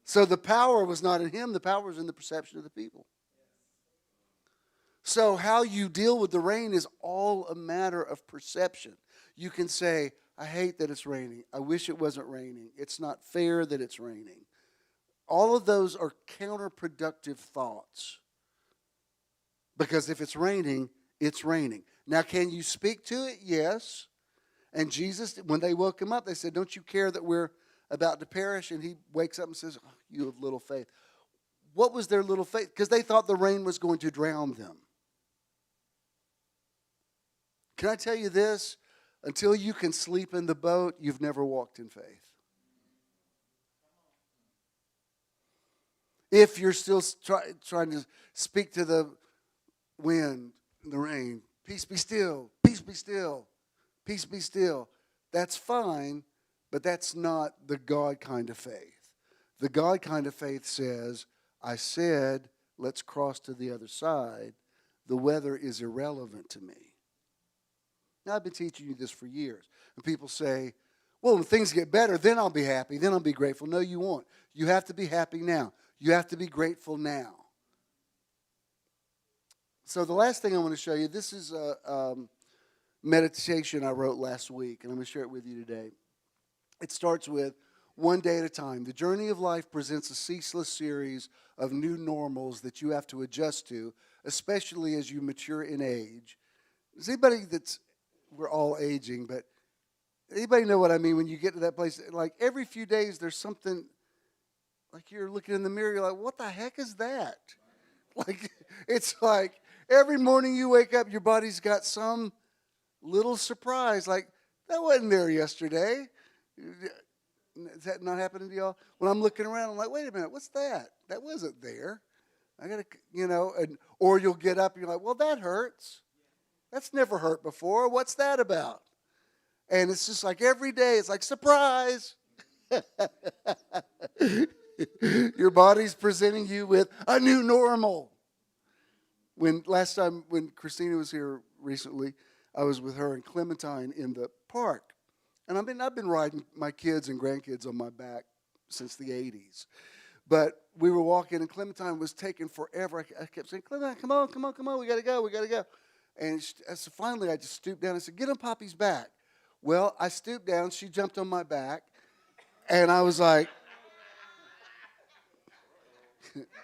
So the power was not in him. The power was in the perception of the people. So how you deal with the rain is all a matter of perception. You can say, I hate that it's raining. I wish it wasn't raining. It's not fair that it's raining. All of those are counterproductive thoughts. Because if it's raining, it's raining. Now, can you speak to it? Yes. And Jesus, when they woke him up, they said, don't you care that we're about to perish? And he wakes up and says, oh, you have little faith. What was their little faith? Because they thought the rain was going to drown them. Can I tell you this? Until you can sleep in the boat, you've never walked in faith. If you're still trying to speak to the wind and the rain, peace be still, peace be still, peace be still. That's fine, but that's not the God kind of faith. The God kind of faith says, I said, let's cross to the other side. The weather is irrelevant to me. Now, I've been teaching you this for years. And people say, well, when things get better, then I'll be happy. Then I'll be grateful. No, you won't. You have to be happy now. You have to be grateful now. So the last thing I want to show you, this is a meditation I wrote last week, and I'm going to share it with you today. It starts with, one day at a time. The journey of life presents a ceaseless series of new normals that you have to adjust to, especially as you mature in age. Does anybody we're all aging, but anybody know what I mean when you get to that place? Like every few days there's something, like you're looking in the mirror, you're like, what the heck is that? Like, it's like every morning you wake up, your body's got some little surprise. Like, that wasn't there yesterday. Is that not happening to y'all? When I'm looking around, I'm like, wait a minute, what's that? That wasn't there. I got to, or you'll get up and you're like, well, that hurts. That's never hurt before. What's that about? And it's just like every day, it's like, surprise. Your body's presenting you with a new normal. Last time when Christina was here recently, I was with her and Clementine in the park. And I've been riding my kids and grandkids on my back since the 80s. But we were walking, and Clementine was taking forever. I kept saying, Clementine, come on, we got to go. And so finally, I just stooped down and said, get on Poppy's back. Well, I stooped down. She jumped on my back. And I was like,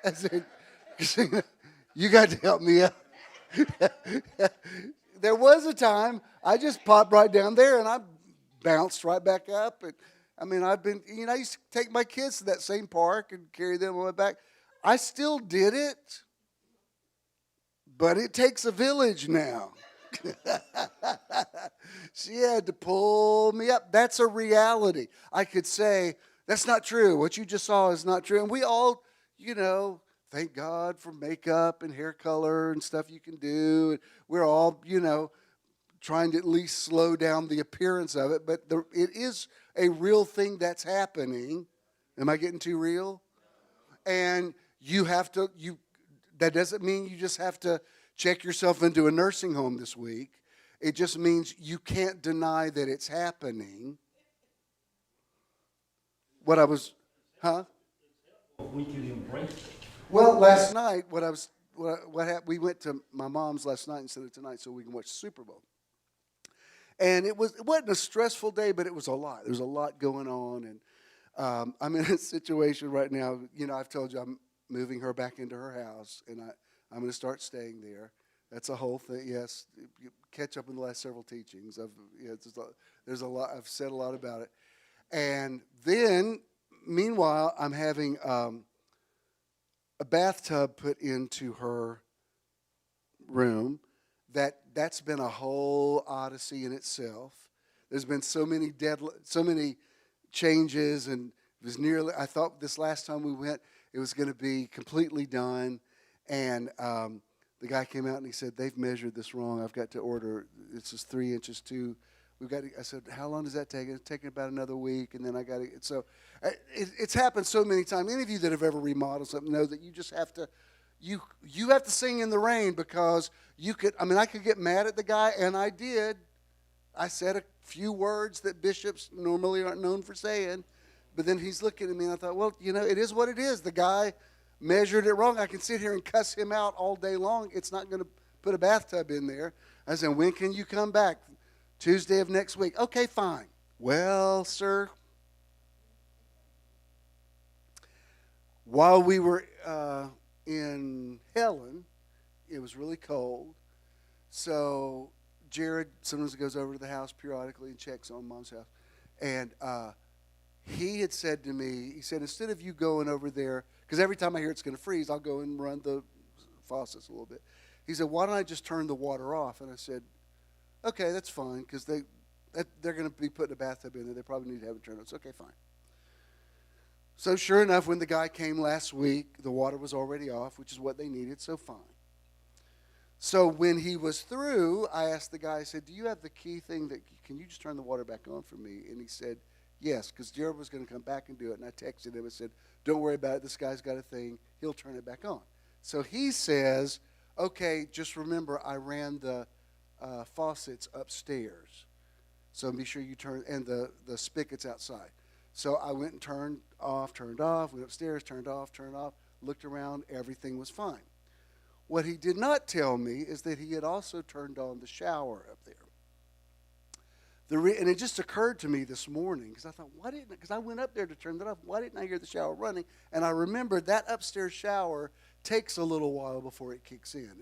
I said, Christina, you got to help me out. There was a time I just popped right down there, and I bounced right back up. And I used to take my kids to that same park and carry them on my back. I still did it. But it takes a village now. She had to pull me up. That's a reality. I could say, that's not true. What you just saw is not true. And we all, thank God for makeup and hair color and stuff you can do. We're all, trying to at least slow down the appearance of it. But it is a real thing that's happening. Am I getting too real? And you have to, that doesn't mean you just have to check yourself into a nursing home this week. It just means you can't deny that it's happening. We can embrace it. Well, last night, we went to my mom's last night instead of tonight so we can watch the Super Bowl. And it wasn't a stressful day, but it was a lot. There's a lot going on, and I'm in a situation right now. I've told you I'm moving her back into her house, and I'm going to start staying there. That's a whole thing. Yes, you catch up in the last several teachings. There's a lot. I've said a lot about it. And then, meanwhile, I'm having a bathtub put into her room. That's been a whole odyssey in itself. There's been so many changes, and it was nearly. I thought this last time we went, it was going to be completely done, and the guy came out and he said they've measured this wrong. I've got to order. This is 3 inches too. We've got. I said, how long does that take? It's taking about another week, and then I got to. So, it's happened so many times. Any of you that have ever remodeled something know that you just have to. You have to sing in the rain because you could. I mean, I could get mad at the guy, and I did. I said a few words that bishops normally aren't known for saying, but then he's looking at me, and I thought, well, it is what it is. The guy measured it wrong. I can sit here and cuss him out all day long. It's not going to put a bathtub in there. I said, when can you come back? Tuesday of next week. Okay, fine. Well, sir, while we were in Helen, it was really cold. So Jared sometimes goes over to the house periodically and checks on Mom's house. And he had said to me, he said, instead of you going over there, because every time I hear it's going to freeze, I'll go and run the faucets a little bit. He said, why don't I just turn the water off? And I said, okay, that's fine, because they're going to be putting a bathtub in there. They probably need to have it turned on. It's okay, fine. So sure enough, when the guy came last week, the water was already off, which is what they needed, so fine. So when he was through, I asked the guy, I said, do you have the key thing that, can you just turn the water back on for me? And he said, yes, because Jared was going to come back and do it. And I texted him and said, don't worry about it. This guy's got a thing. He'll turn it back on. So he says, okay, just remember I ran the faucets upstairs. So be sure you turn, and the spigots outside. So I went and turned off, went upstairs, turned off, looked around, everything was fine. What he did not tell me is that he had also turned on the shower up there. And it just occurred to me this morning, because I thought, because I went up there to turn that off, why didn't I hear the shower running? And I remembered that upstairs shower takes a little while before it kicks in.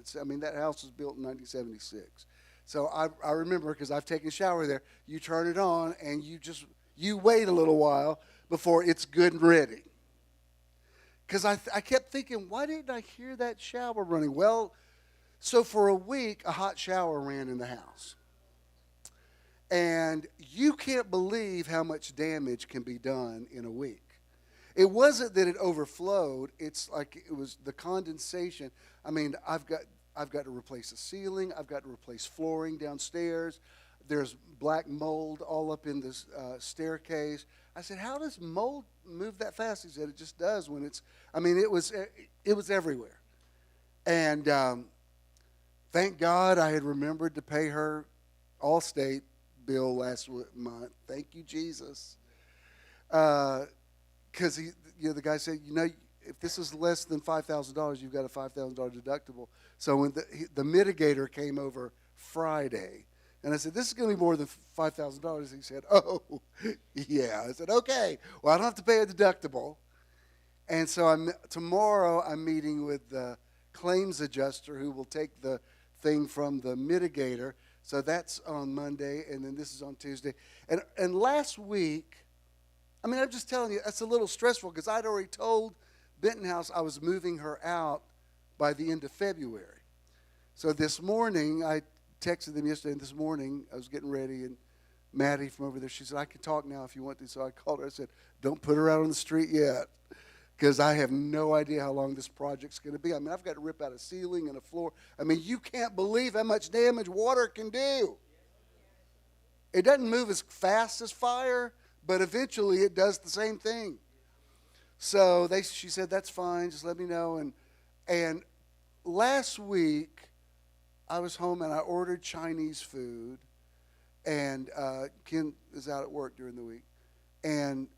That house was built in 1976. So I remember, because I've taken a shower there, you turn it on and you wait a little while before it's good and ready. Because I kept thinking, why didn't I hear that shower running? Well, so for a week, a hot shower ran in the house. And you can't believe how much damage can be done in a week. It wasn't that it overflowed. It's like it was the condensation. I've got to replace the ceiling. I've got to replace flooring downstairs. There's black mold all up in this staircase. I said, how does mold move that fast? He said, it just does when it's, it was everywhere. And thank God I had remembered to pay her Allstate bill last month. Thank you, Jesus. Because the guy said, if this is less than $5,000, you've got a $5,000 deductible. So when the mitigator came over Friday, and I said, this is going to be more than $5,000. He said, oh, yeah. I said, okay. Well, I don't have to pay a deductible. And so tomorrow I'm meeting with the claims adjuster who will take the thing from the mitigator. So that's on Monday, and then this is on Tuesday. And last week, I'm just telling you, that's a little stressful because I'd already told Benton House I was moving her out by the end of February. So this morning, I texted them yesterday, and this morning I was getting ready, and Maddie from over there, she said, I can talk now if you want to. So I called her. I said, don't put her out on the street yet because I have no idea how long this project's going to be. I've got to rip out a ceiling and a floor. You can't believe how much damage water can do. It doesn't move as fast as fire, but eventually it does the same thing. So she said, that's fine, just let me know. And last week, I was home and I ordered Chinese food, and Ken is out at work during the week. And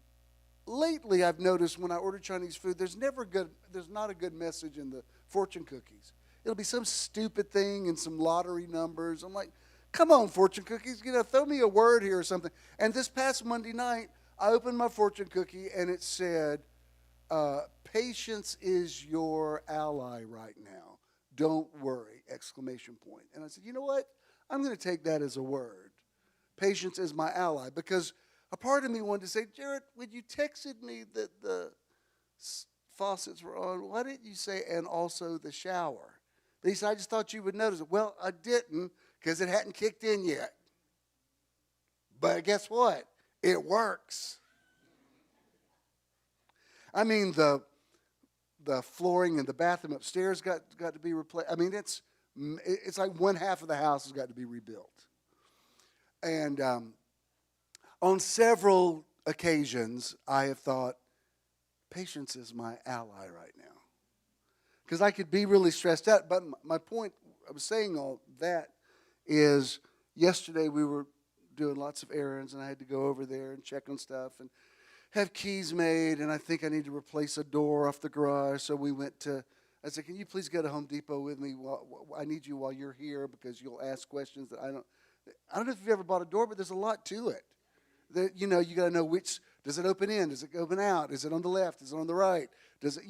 lately, I've noticed when I order Chinese food, there's not a good message in the fortune cookies. It'll be some stupid thing and some lottery numbers. I'm like, come on, fortune cookies, throw me a word here or something. And this past Monday night, I opened my fortune cookie and it said, patience is your ally right now. Don't worry, exclamation point. And I said, you know what? I'm going to take that as a word. Patience is my ally. Because a part of me wanted to say, Jared, when you texted me that the faucets were on. Why didn't you say, and also the shower? But he said, I just thought you would notice it. Well, I didn't because it hadn't kicked in yet. But guess what? It works. I mean, the flooring in the bathroom upstairs got to be replaced. I mean, it's like one half of the house has got to be rebuilt. And on several occasions, I have thought, patience is my ally right now. Because I could be really stressed out. But my point, I was saying all that, is yesterday we were doing lots of errands, and I had to go over there and check on stuff and have keys made, and I think I need to replace a door off the garage. So we went to, I said, can you please go to Home Depot with me? I need you while you're here because you'll ask questions that I don't know if you've ever bought a door, but there's a lot to it. That, you got to know which, does it open in? Does it open out? Is it on the left? Is it on the right? Does it,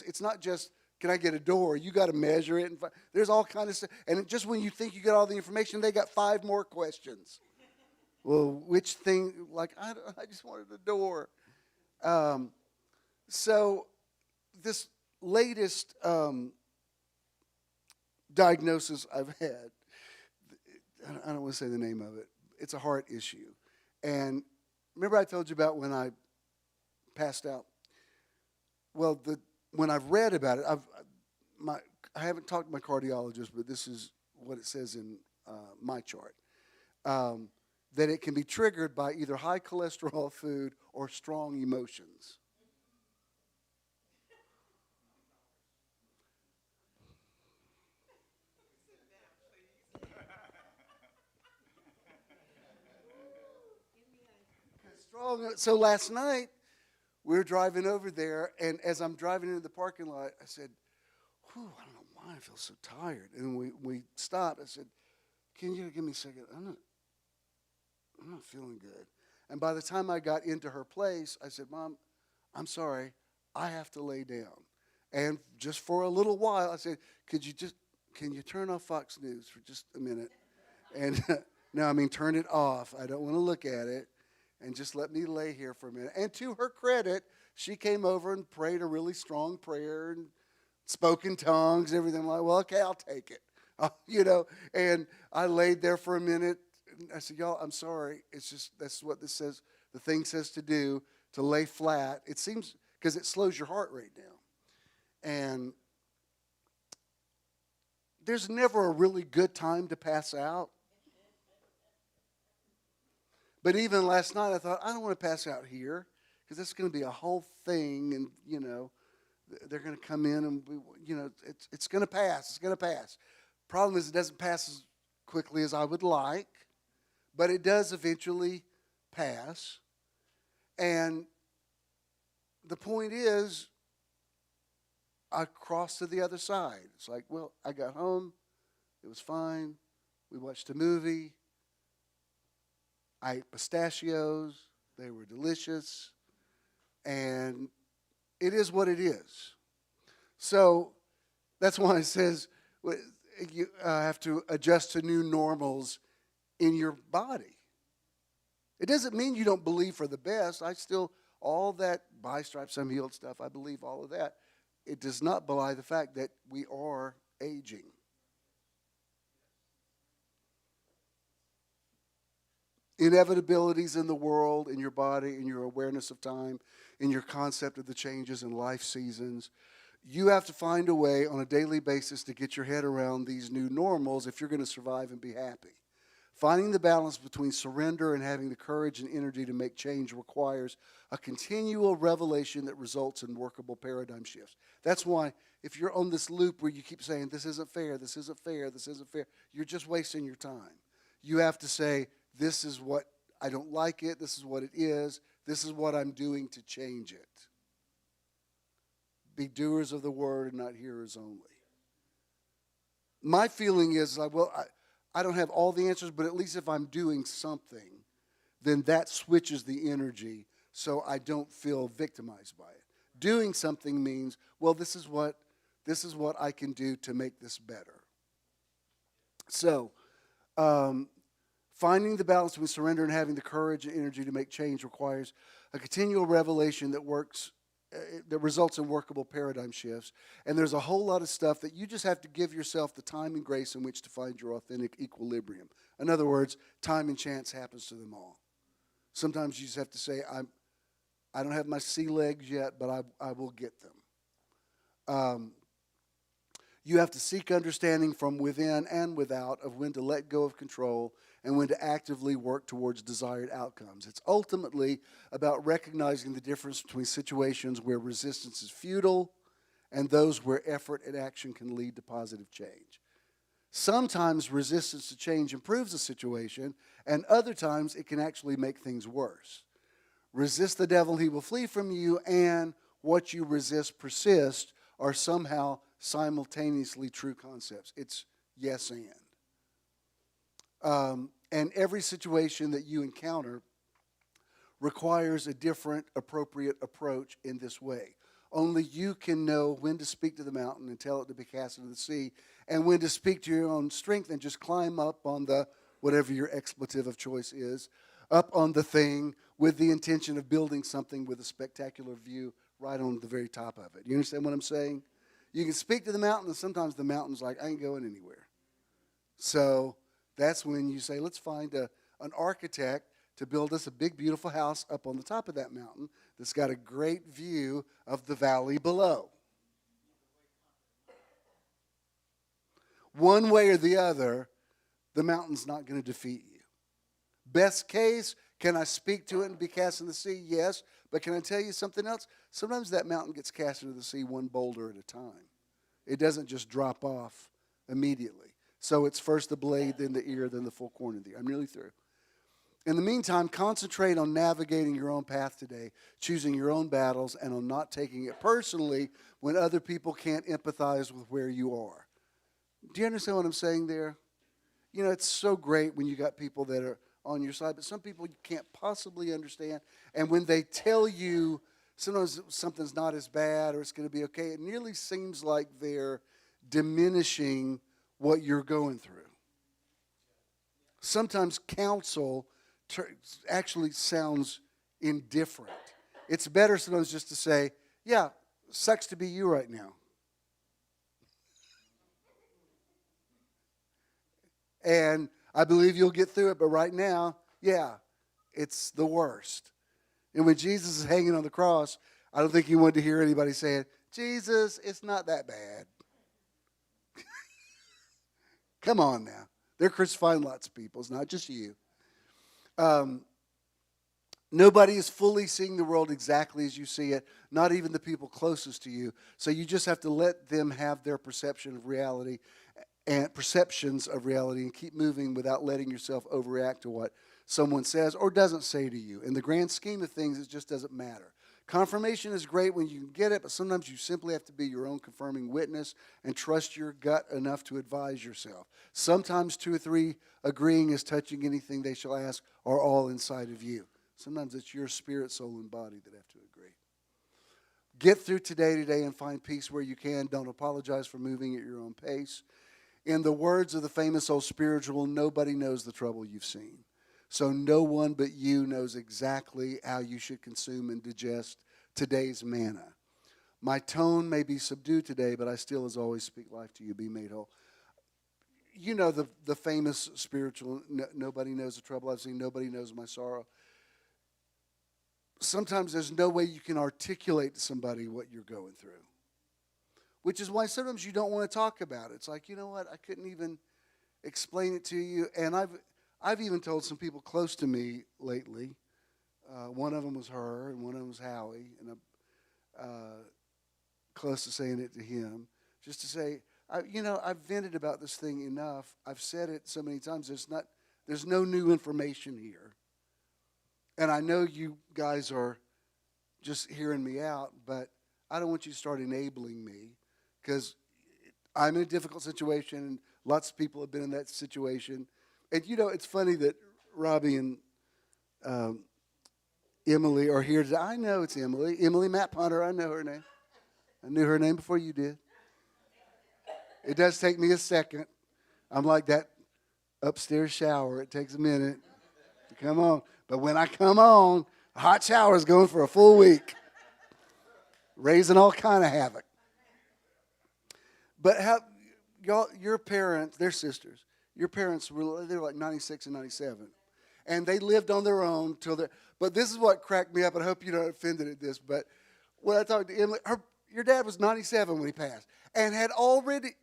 it's not just, can I get a door? You got to measure it. And there's all kind of stuff. And just when you think you got all the information, they got 5 more questions. Well, which thing, like, I just wanted a door. So this latest diagnosis I've had, I don't want to say the name of it. It's a heart issue. And remember I told you about when I passed out? Well, when I've read about it, I haven't talked to my cardiologist, but this is what it says in my chart. That it can be triggered by either high cholesterol food or strong emotions. So last night, we were driving over there, and as I'm driving into the parking lot, I said, whew, I don't know why I feel so tired. And we stopped. I said, can you give me a second? I'm not feeling good. And by the time I got into her place, I said, Mom, I'm sorry, I have to lay down. And just for a little while, I said, can you turn off Fox News for just a minute? And no, I mean, turn it off. I don't want to look at it. And just let me lay here for a minute. And to her credit, she came over and prayed a really strong prayer and spoke in tongues and everything. I'm like, well, okay, I'll take it. And I laid there for a minute. I said, y'all, I'm sorry. It's just, that's what this says. The thing says to do, to lay flat. It seems, because it slows your heart rate down. And there's never a really good time to pass out. But even last night, I thought, I don't want to pass out here because that's going to be a whole thing. And, they're going to come in and, it's going to pass. It's going to pass. Problem is it doesn't pass as quickly as I would like, but it does eventually pass. And the point is, I crossed to the other side. It's like, well, I got home. It was fine. We watched a movie. I ate pistachios. They were delicious. And it is what it is. So that's why it says you have to adjust to new normals in your body. It doesn't mean you don't believe for the best. All that by stripes I'm healed stuff, I believe all of that. It does not belie the fact that we are aging. Inevitabilities in the world, in your body, in your awareness of time, in your concept of the changes in life seasons. You have to find a way on a daily basis to get your head around these new normals if you're going to survive and be happy. Finding the balance between surrender and having the courage and energy to make change requires a continual revelation that results in workable paradigm shifts. That's why if you're on this loop where you keep saying, this isn't fair, this isn't fair, this isn't fair, you're just wasting your time. You have to say, this is what, I don't like it, this is what it is, this is what I'm doing to change it. Be doers of the word and not hearers only. My feeling is, I don't have all the answers, but at least if I'm doing something, then that switches the energy so I don't feel victimized by it. Doing something means, well, this is what I can do to make this better. So, finding the balance between surrender and having the courage and energy to make change requires a continual revelation that works that results in workable paradigm shifts. And there's a whole lot of stuff that you just have to give yourself the time and grace in which to find your authentic equilibrium. In other words, time and chance happens to them all. Sometimes you just have to say, I don't have my sea legs yet, but I will get them. You have to seek understanding from within and without of when to let go of control and when to actively work towards desired outcomes. It's ultimately about recognizing the difference between situations where resistance is futile and those where effort and action can lead to positive change. Sometimes resistance to change improves a situation, and other times it can actually make things worse. Resist the devil, he will flee from you, and what you resist persist are somehow simultaneously true concepts. It's yes and every situation that you encounter requires a different appropriate approach in this way. Only you can know when to speak to the mountain and tell it to be cast into the sea, and when to speak to your own strength and just climb up on the, whatever your expletive of choice is, up on the thing with the intention of building something with a spectacular view right on the very top of it. You understand what I'm saying? You can speak to the mountain, and sometimes the mountain's like, I ain't going anywhere. So that's when you say, let's find an architect to build us a big, beautiful house up on the top of that mountain that's got a great view of the valley below. One way or the other, the mountain's not going to defeat you. Best case, can I speak to it and be cast in the sea? Yes. But can I tell you something else? Sometimes that mountain gets cast into the sea one boulder at a time. It doesn't just drop off immediately. So it's first the blade, then the ear, then the full corn of the ear. I'm nearly through. In the meantime, concentrate on navigating your own path today, choosing your own battles, and on not taking it personally when other people can't empathize with where you are. Do you understand what I'm saying there? You know, it's so great when you got people that are on your side, but some people you can't possibly understand. And when they tell you sometimes something's not as bad or it's going to be okay, it nearly seems like they're diminishing what you're going through. Sometimes counsel actually sounds indifferent. It's better sometimes just to say, yeah, sucks to be you right now. And I believe you'll get through it, but right now, yeah, it's the worst. And when Jesus is hanging on the cross, I don't think he wanted to hear anybody saying, Jesus, it's not that bad. Come on now. They're crucifying lots of people. It's not just you. Nobody is fully seeing the world exactly as you see it, not even the people closest to you. So you just have to let them have their perception of reality and perceptions of reality and keep moving without letting yourself overreact to what someone says or doesn't say to you. In the grand scheme of things, it just doesn't matter. Confirmation is great when you can get it, but sometimes you simply have to be your own confirming witness and trust your gut enough to advise yourself. Sometimes 2 or 3 agreeing as touching anything they shall ask are all inside of you. Sometimes it's your spirit, soul, and body that have to agree. Get through today and find peace where you can. Don't apologize for moving at your own pace. In the words of the famous old spiritual, nobody knows the trouble you've seen. So no one but you knows exactly how you should consume and digest today's manna. My tone may be subdued today, but I still, as always, speak life to you. Be made whole. You know the famous spiritual, nobody knows the trouble I've seen, nobody knows my sorrow. Sometimes there's no way you can articulate to somebody what you're going through. Which is why sometimes you don't want to talk about it. It's like, you know what, I couldn't even explain it to you. And I've even told some people close to me lately. One of them was her, and one of them was Howie, and I'm close to saying it to him, just to say, I've vented about this thing enough. I've said it so many times. There's no new information here, and I know you guys are just hearing me out, but I don't want you to start enabling me, because I'm in a difficult situation, and lots of people have been in that situation. And, it's funny that Robbie and Emily are here today. I know it's Emily. Emily Matt Punter, I know her name. I knew her name before you did. It does take me a second. I'm like that upstairs shower. It takes a minute to come on. But when I come on, a hot shower is going for a full week. raising all kind of havoc. But how, y'all, your parents, they're sisters. Your parents they were like 96 and 97. And they lived on their own till they. But this is what cracked me up, and I hope you're not offended at this. But when I talked to Emily, your dad was 97 when he passed, and had already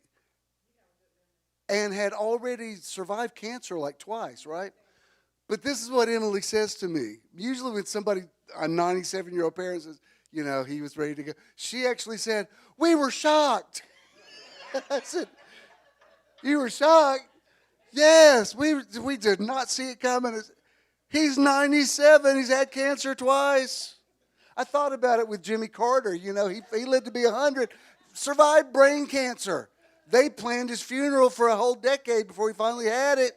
survived cancer like twice, right? But this is what Emily says to me. Usually when somebody, a 97-year-old parent says, he was ready to go, she actually said, we were shocked. I said, you were shocked? Yes, we did not see it coming. He's 97. He's had cancer twice. I thought about it with Jimmy Carter. He lived to be 100, survived brain cancer. They planned his funeral for a whole decade before he finally had it.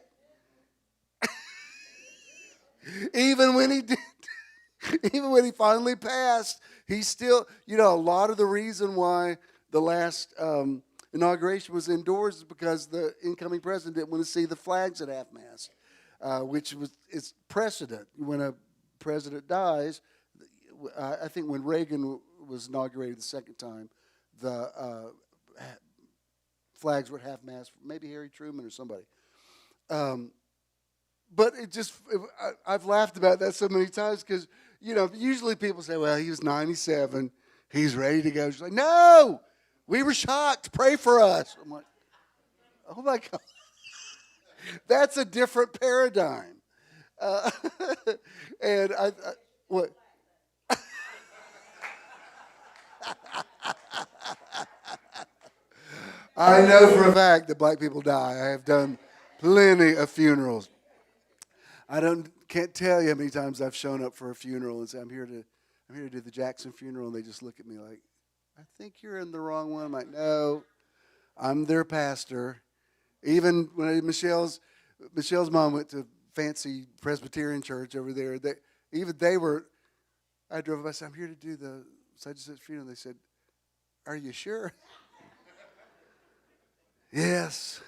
Even when he finally passed, he still, a lot of the reason why the last inauguration was indoors is because the incoming president didn't want to see the flags at half-mast, which is precedent. When a president dies, I think when Reagan was inaugurated the second time, the flags were at half-mast, maybe Harry Truman or somebody. But I've laughed about that so many times because, usually people say, well, he was 97. He's ready to go. She's like, no, we were shocked. Pray for us. I'm like, oh, my God. That's a different paradigm. And what? I know for a fact that black people die. I have done plenty of funerals. Can't tell you how many times I've shown up for a funeral and say, I'm here to do the Jackson funeral, and they just look at me like, I think you're in the wrong one. I'm like, no, I'm their pastor. Even when Michelle's mom went to fancy Presbyterian church over there, I drove up, I said, I'm here to do the such and such funeral. They said, are you sure? Yes.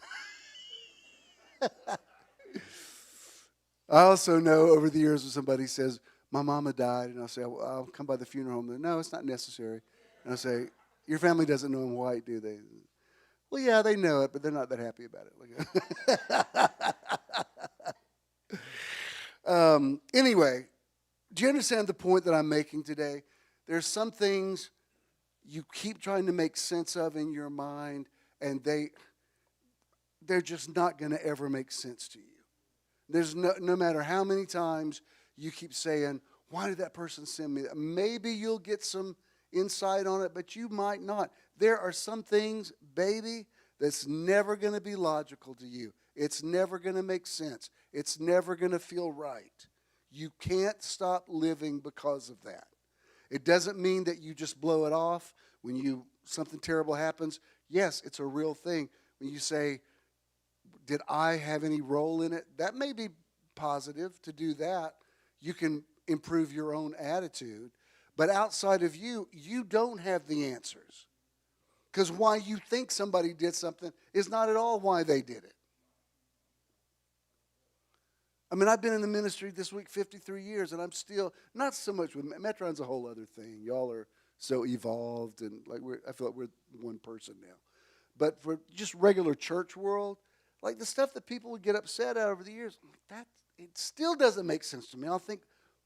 I also know over the years when somebody says, my mama died, and I'll say, well, I'll come by the funeral home. No, it's not necessary. And I'll say, your family doesn't know I'm white, do they? Well, yeah, they know it, but they're not that happy about it. Anyway, do you understand the point that I'm making today? There's some things you keep trying to make sense of in your mind, and they're just not going to ever make sense to you. There's no matter how many times you keep saying, why did that person send me that? Maybe you'll get some insight on it, but you might not. There are some things, baby, that's never going to be logical to you. It's never going to make sense. It's never going to feel right. You can't stop living because of that. It doesn't mean that you just blow it off when something terrible happens. Yes, it's a real thing. When you say, did I have any role in it? That may be positive to do that. You can improve your own attitude. But outside of you, you don't have the answers. Because why you think somebody did something is not at all why they did it. I mean, I've been in the ministry this week 53 years, and I'm still, not so much with, Metron's a whole other thing. Y'all are so evolved, and I feel like we're one person now. But for just regular church world, like the stuff that people would get upset at over the years, it still doesn't make sense to me. I'll think,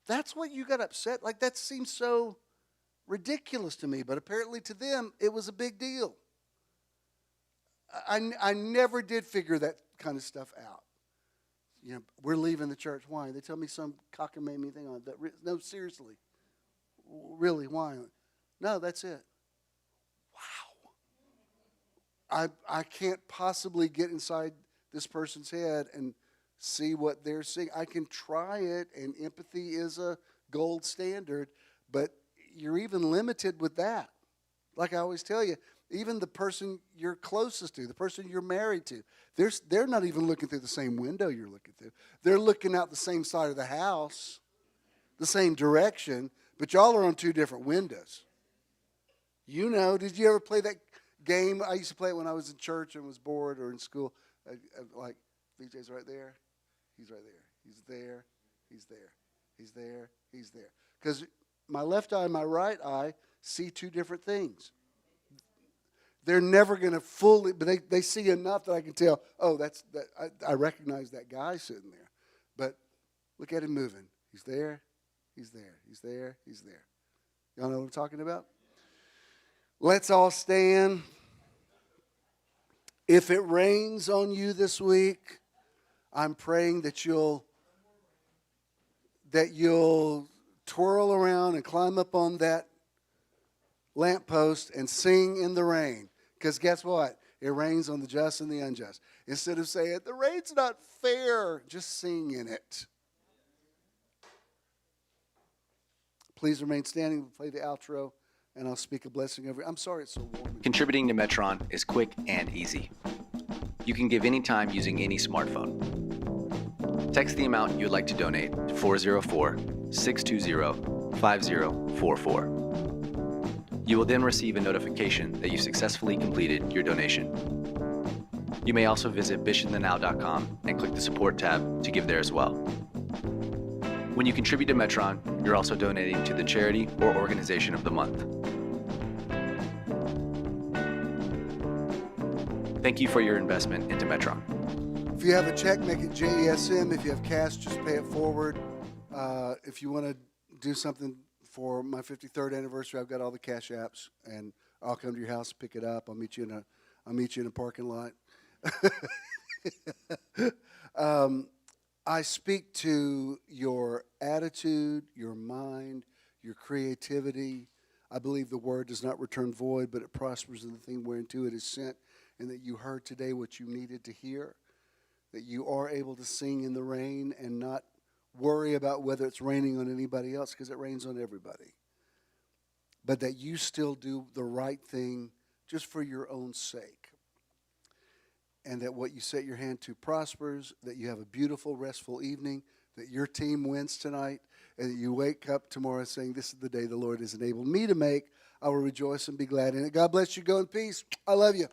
that's what you got upset? Like, that seems so ridiculous to me. But apparently to them, it was a big deal. I never did figure that kind of stuff out. We're leaving the church. Why? They tell me some cockamamie thing on that. No, seriously. Really, why? No, that's it. Wow. I can't possibly get inside this person's head and see what they're seeing. I can try it, and empathy is a gold standard, but you're even limited with that. Like I always tell you, even the person you're closest to, the person you're married to, they're not even looking through the same window you're looking through. They're looking out the same side of the house, the same direction, but y'all are on two different windows. Did you ever play that game? I used to play it when I was in church and was bored or in school. Like, VJ's right there. He's right there. He's there. He's there. He's there. He's there. Because my left eye and my right eye see two different things. They're never going to fully, but they see enough that I can tell, oh, I recognize that guy sitting there. But look at him moving. He's there, he's there, he's there, he's there. Y'all know what I'm talking about? Let's all stand. If it rains on you this week, I'm praying that you'll twirl around and climb up on that lamppost and sing in the rain. Because guess what? It rains on the just and the unjust. Instead of saying, the rain's not fair, just sing in it. Please remain standing. We'll play the outro, and I'll speak a blessing over you. I'm sorry it's so warm. Contributing to Metron is quick and easy. You can give any time using any smartphone. Text the amount you would like to donate to 404-620-5044. You will then receive a notification that you successfully completed your donation. You may also visit bishonthennow.com and click the support tab to give there as well. When you contribute to Metron, you're also donating to the charity or organization of the month. Thank you for your investment into Metron. If you have a check, make it JESM. If you have cash, just pay it forward. If you want to do something for my 53rd anniversary, I've got all the cash apps, and I'll come to your house, pick it up. I'll meet you in a parking lot. I speak to your attitude, your mind, your creativity. I believe the word does not return void, but it prospers in the thing whereunto it is sent, and that you heard today what you needed to hear, that you are able to sing in the rain and not worry about whether it's raining on anybody else, because it rains on everybody. But that you still do the right thing just for your own sake. And that what you set your hand to prospers, that you have a beautiful, restful evening, that your team wins tonight, and that you wake up tomorrow saying, this is the day the Lord has enabled me to make. I will rejoice and be glad in it. God bless you. Go in peace. I love you.